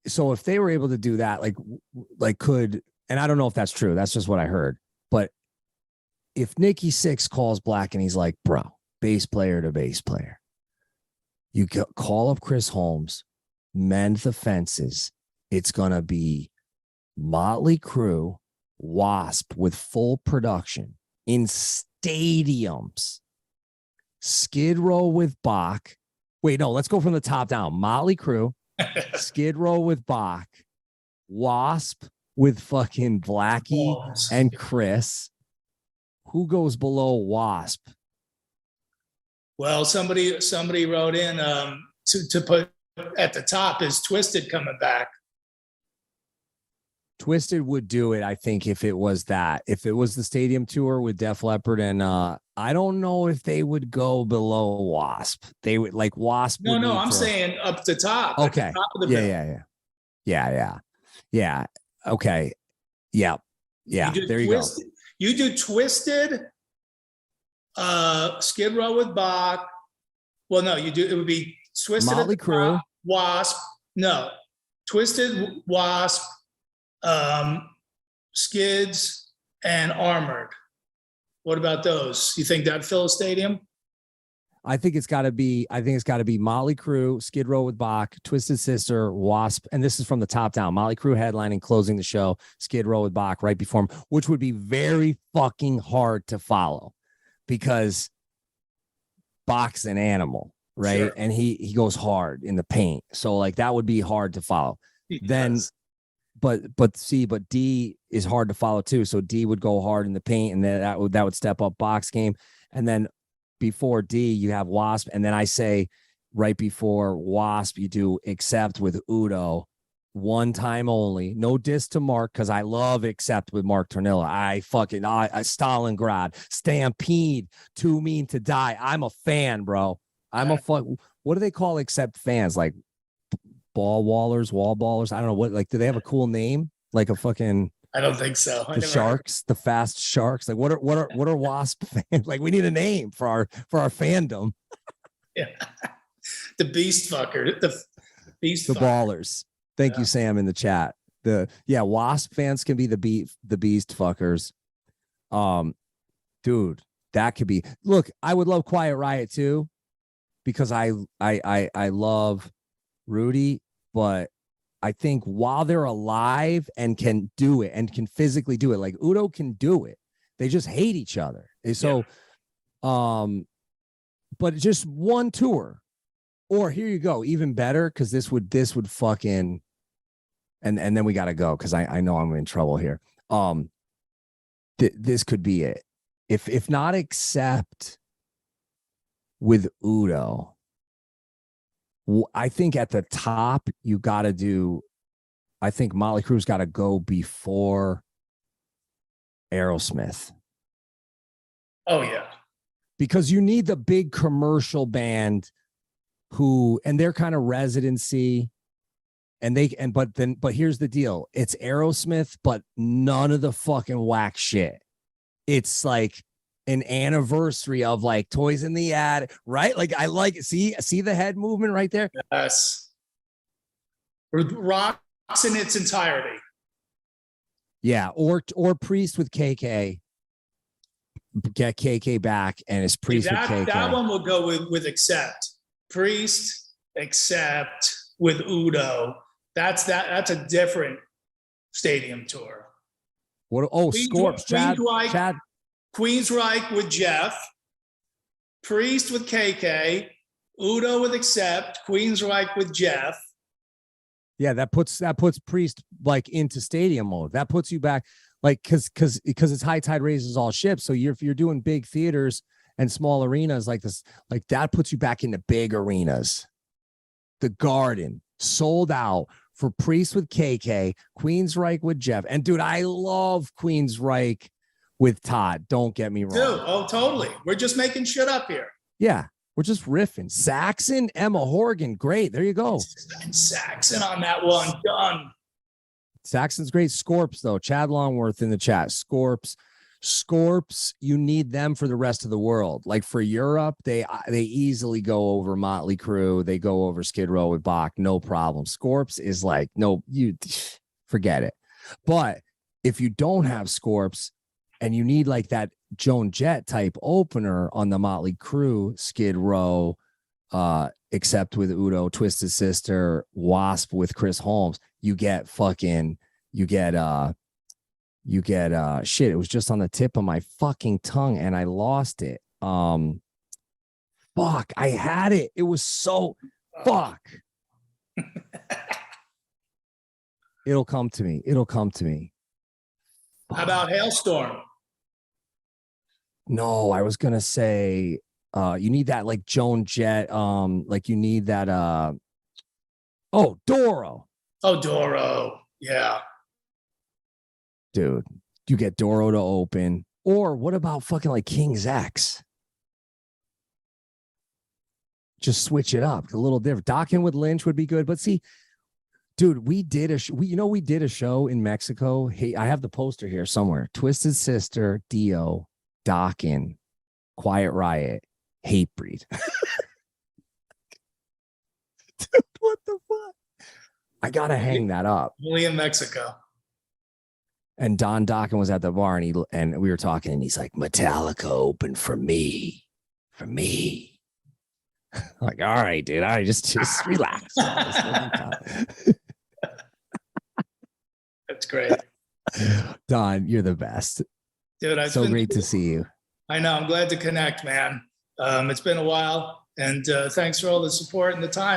So if they were able to do that, and I don't know if that's true. That's just what I heard. But if Nikki Sixx calls Black and he's like, bro, bass player to bass player, you call up Chris Holmes, mend the fences. It's going to be Motley Crue, Wasp with full production in stadiums, Skid Row with Bach. Wait, no, let's go from the top down. Motley Crue, Skid Row with Bach, Wasp with fucking Blackie and Chris, who goes below Wasp? Well, somebody wrote in to put at the top is Twisted coming back. Twisted would do it, I think, if it was that. If it was the stadium tour with Def Leppard, and I don't know if they would go below Wasp. They would like Wasp. No, I'm saying up the top. Okay. At the top of the bill. Yeah. Okay. Yeah. There you go. You do Twisted, Skid Row with Bach. Well, no, you do. It would be Twisted, Motley Crue, Wasp. No, Twisted, Wasp, Skids, and Armored. What about those? You think that'd fill a stadium? I think it's got to be Motley Crue, Skid Row with Bach, Twisted Sister, Wasp, and this is from the top down. Motley Crue headlining, closing the show, Skid Row with Bach right before him, which would be very fucking hard to follow because Bach's an animal, right? Sure. And he goes hard in the paint, so like that would be hard to follow. Then, but D is hard to follow too. So D would go hard in the paint, and then that would step up Bach's game, and then. Before D, you have Wasp, and then I say right before Wasp, you do Accept with Udo, one time only. No diss to Mark, because I love Accept with Mark Tornillo. I Stalingrad, Stampede, Too Mean to Die. I'm a fan, bro. What do they call Accept fans? Like wall ballers? I don't know what. Like, do they have a cool name? Like a fucking. I don't think so. The Sharks, the Fast Sharks. Like what are Wasp fans? Like we need a name for our fandom. Yeah. The Beast Fucker. The Beast. The fucker. Ballers. Thank you, Sam, in the chat. Wasp fans can be the Beast Fuckers. Dude, that could be. Look, I would love Quiet Riot too, because I love Rudy, but. I think while they're alive and can do it and can physically do it, like Udo can do it. They just hate each other. So, but just one tour, or here you go, even better. Cause this would fucking, and then we got to go. Cause I know I'm in trouble here. This could be it. If not Accept with Udo, I think at the top, you got to do, I think Motley Crue's got to go before Aerosmith. Oh, yeah. Because you need the big commercial band and their kind of residency. But here's the deal. It's Aerosmith, but none of the fucking whack shit. It's like an anniversary of like Toys in the Attic, right? Like I like it. See the head movement right there. Yes. Rocks in its entirety. Yeah, or Priest with KK. Get KK back, and it's Priest with KK. That one will go with Accept. Priest, Accept with Udo. That's a different stadium tour. What? Oh, Scorps, Chad. Queensryche with Jeff, Priest with KK, Udo with Accept, Queensryche with Jeff. Yeah, that puts Priest like into stadium mode. That puts you back, like because it's high tide raises all ships. So if you're doing big theaters and small arenas like this, like that puts you back into big arenas. The Garden sold out for Priest with KK, Queensryche with Jeff, and dude, I love Queensryche with Todd. Don't get me wrong. Dude, oh, totally. We're just making shit up here. Yeah, we're just riffing. Saxon, Emma Horgan, great. There you go. And Saxon on that one, done. Saxon's great. Scorps, though. Chad Longworth in the chat. Scorps, you need them for the rest of the world. Like for Europe, they easily go over Motley Crue. They go over Skid Row with Bach, no problem. Scorps is like, no, you forget it. But if you don't have Scorps, and you need like that Joan Jett type opener on the Motley Crue, Skid Row, Accept with Udo, Twisted Sister, Wasp with Chris Holmes, you get shit. It was just on the tip of my fucking tongue and I lost it. Fuck, I had it. It was so fuck. It'll come to me. How about Hailstorm? No, I was gonna say you need that like Joan Jett, like you need that Doro. Oh, Doro. Yeah. Dude, you get Doro to open. Or what about fucking like King's X? Just switch it up. A little different. Docking with Lynch would be good. But see, dude, we did we did a show in Mexico. Hey, I have the poster here somewhere. Twisted Sister, Dio, Dockin, Quiet Riot, Hatebreed. Dude, what the fuck? I gotta hang that up. Only in Mexico. And Don Dockin was at the bar, and we were talking, and he's like, Metallica opened for me. For me. I'm like, all right, dude. All right, just relax. That's great. Don, you're the best. Dude, it's so great to see you. I know. I'm glad to connect, man. It's been a while, and thanks for all the support and the time.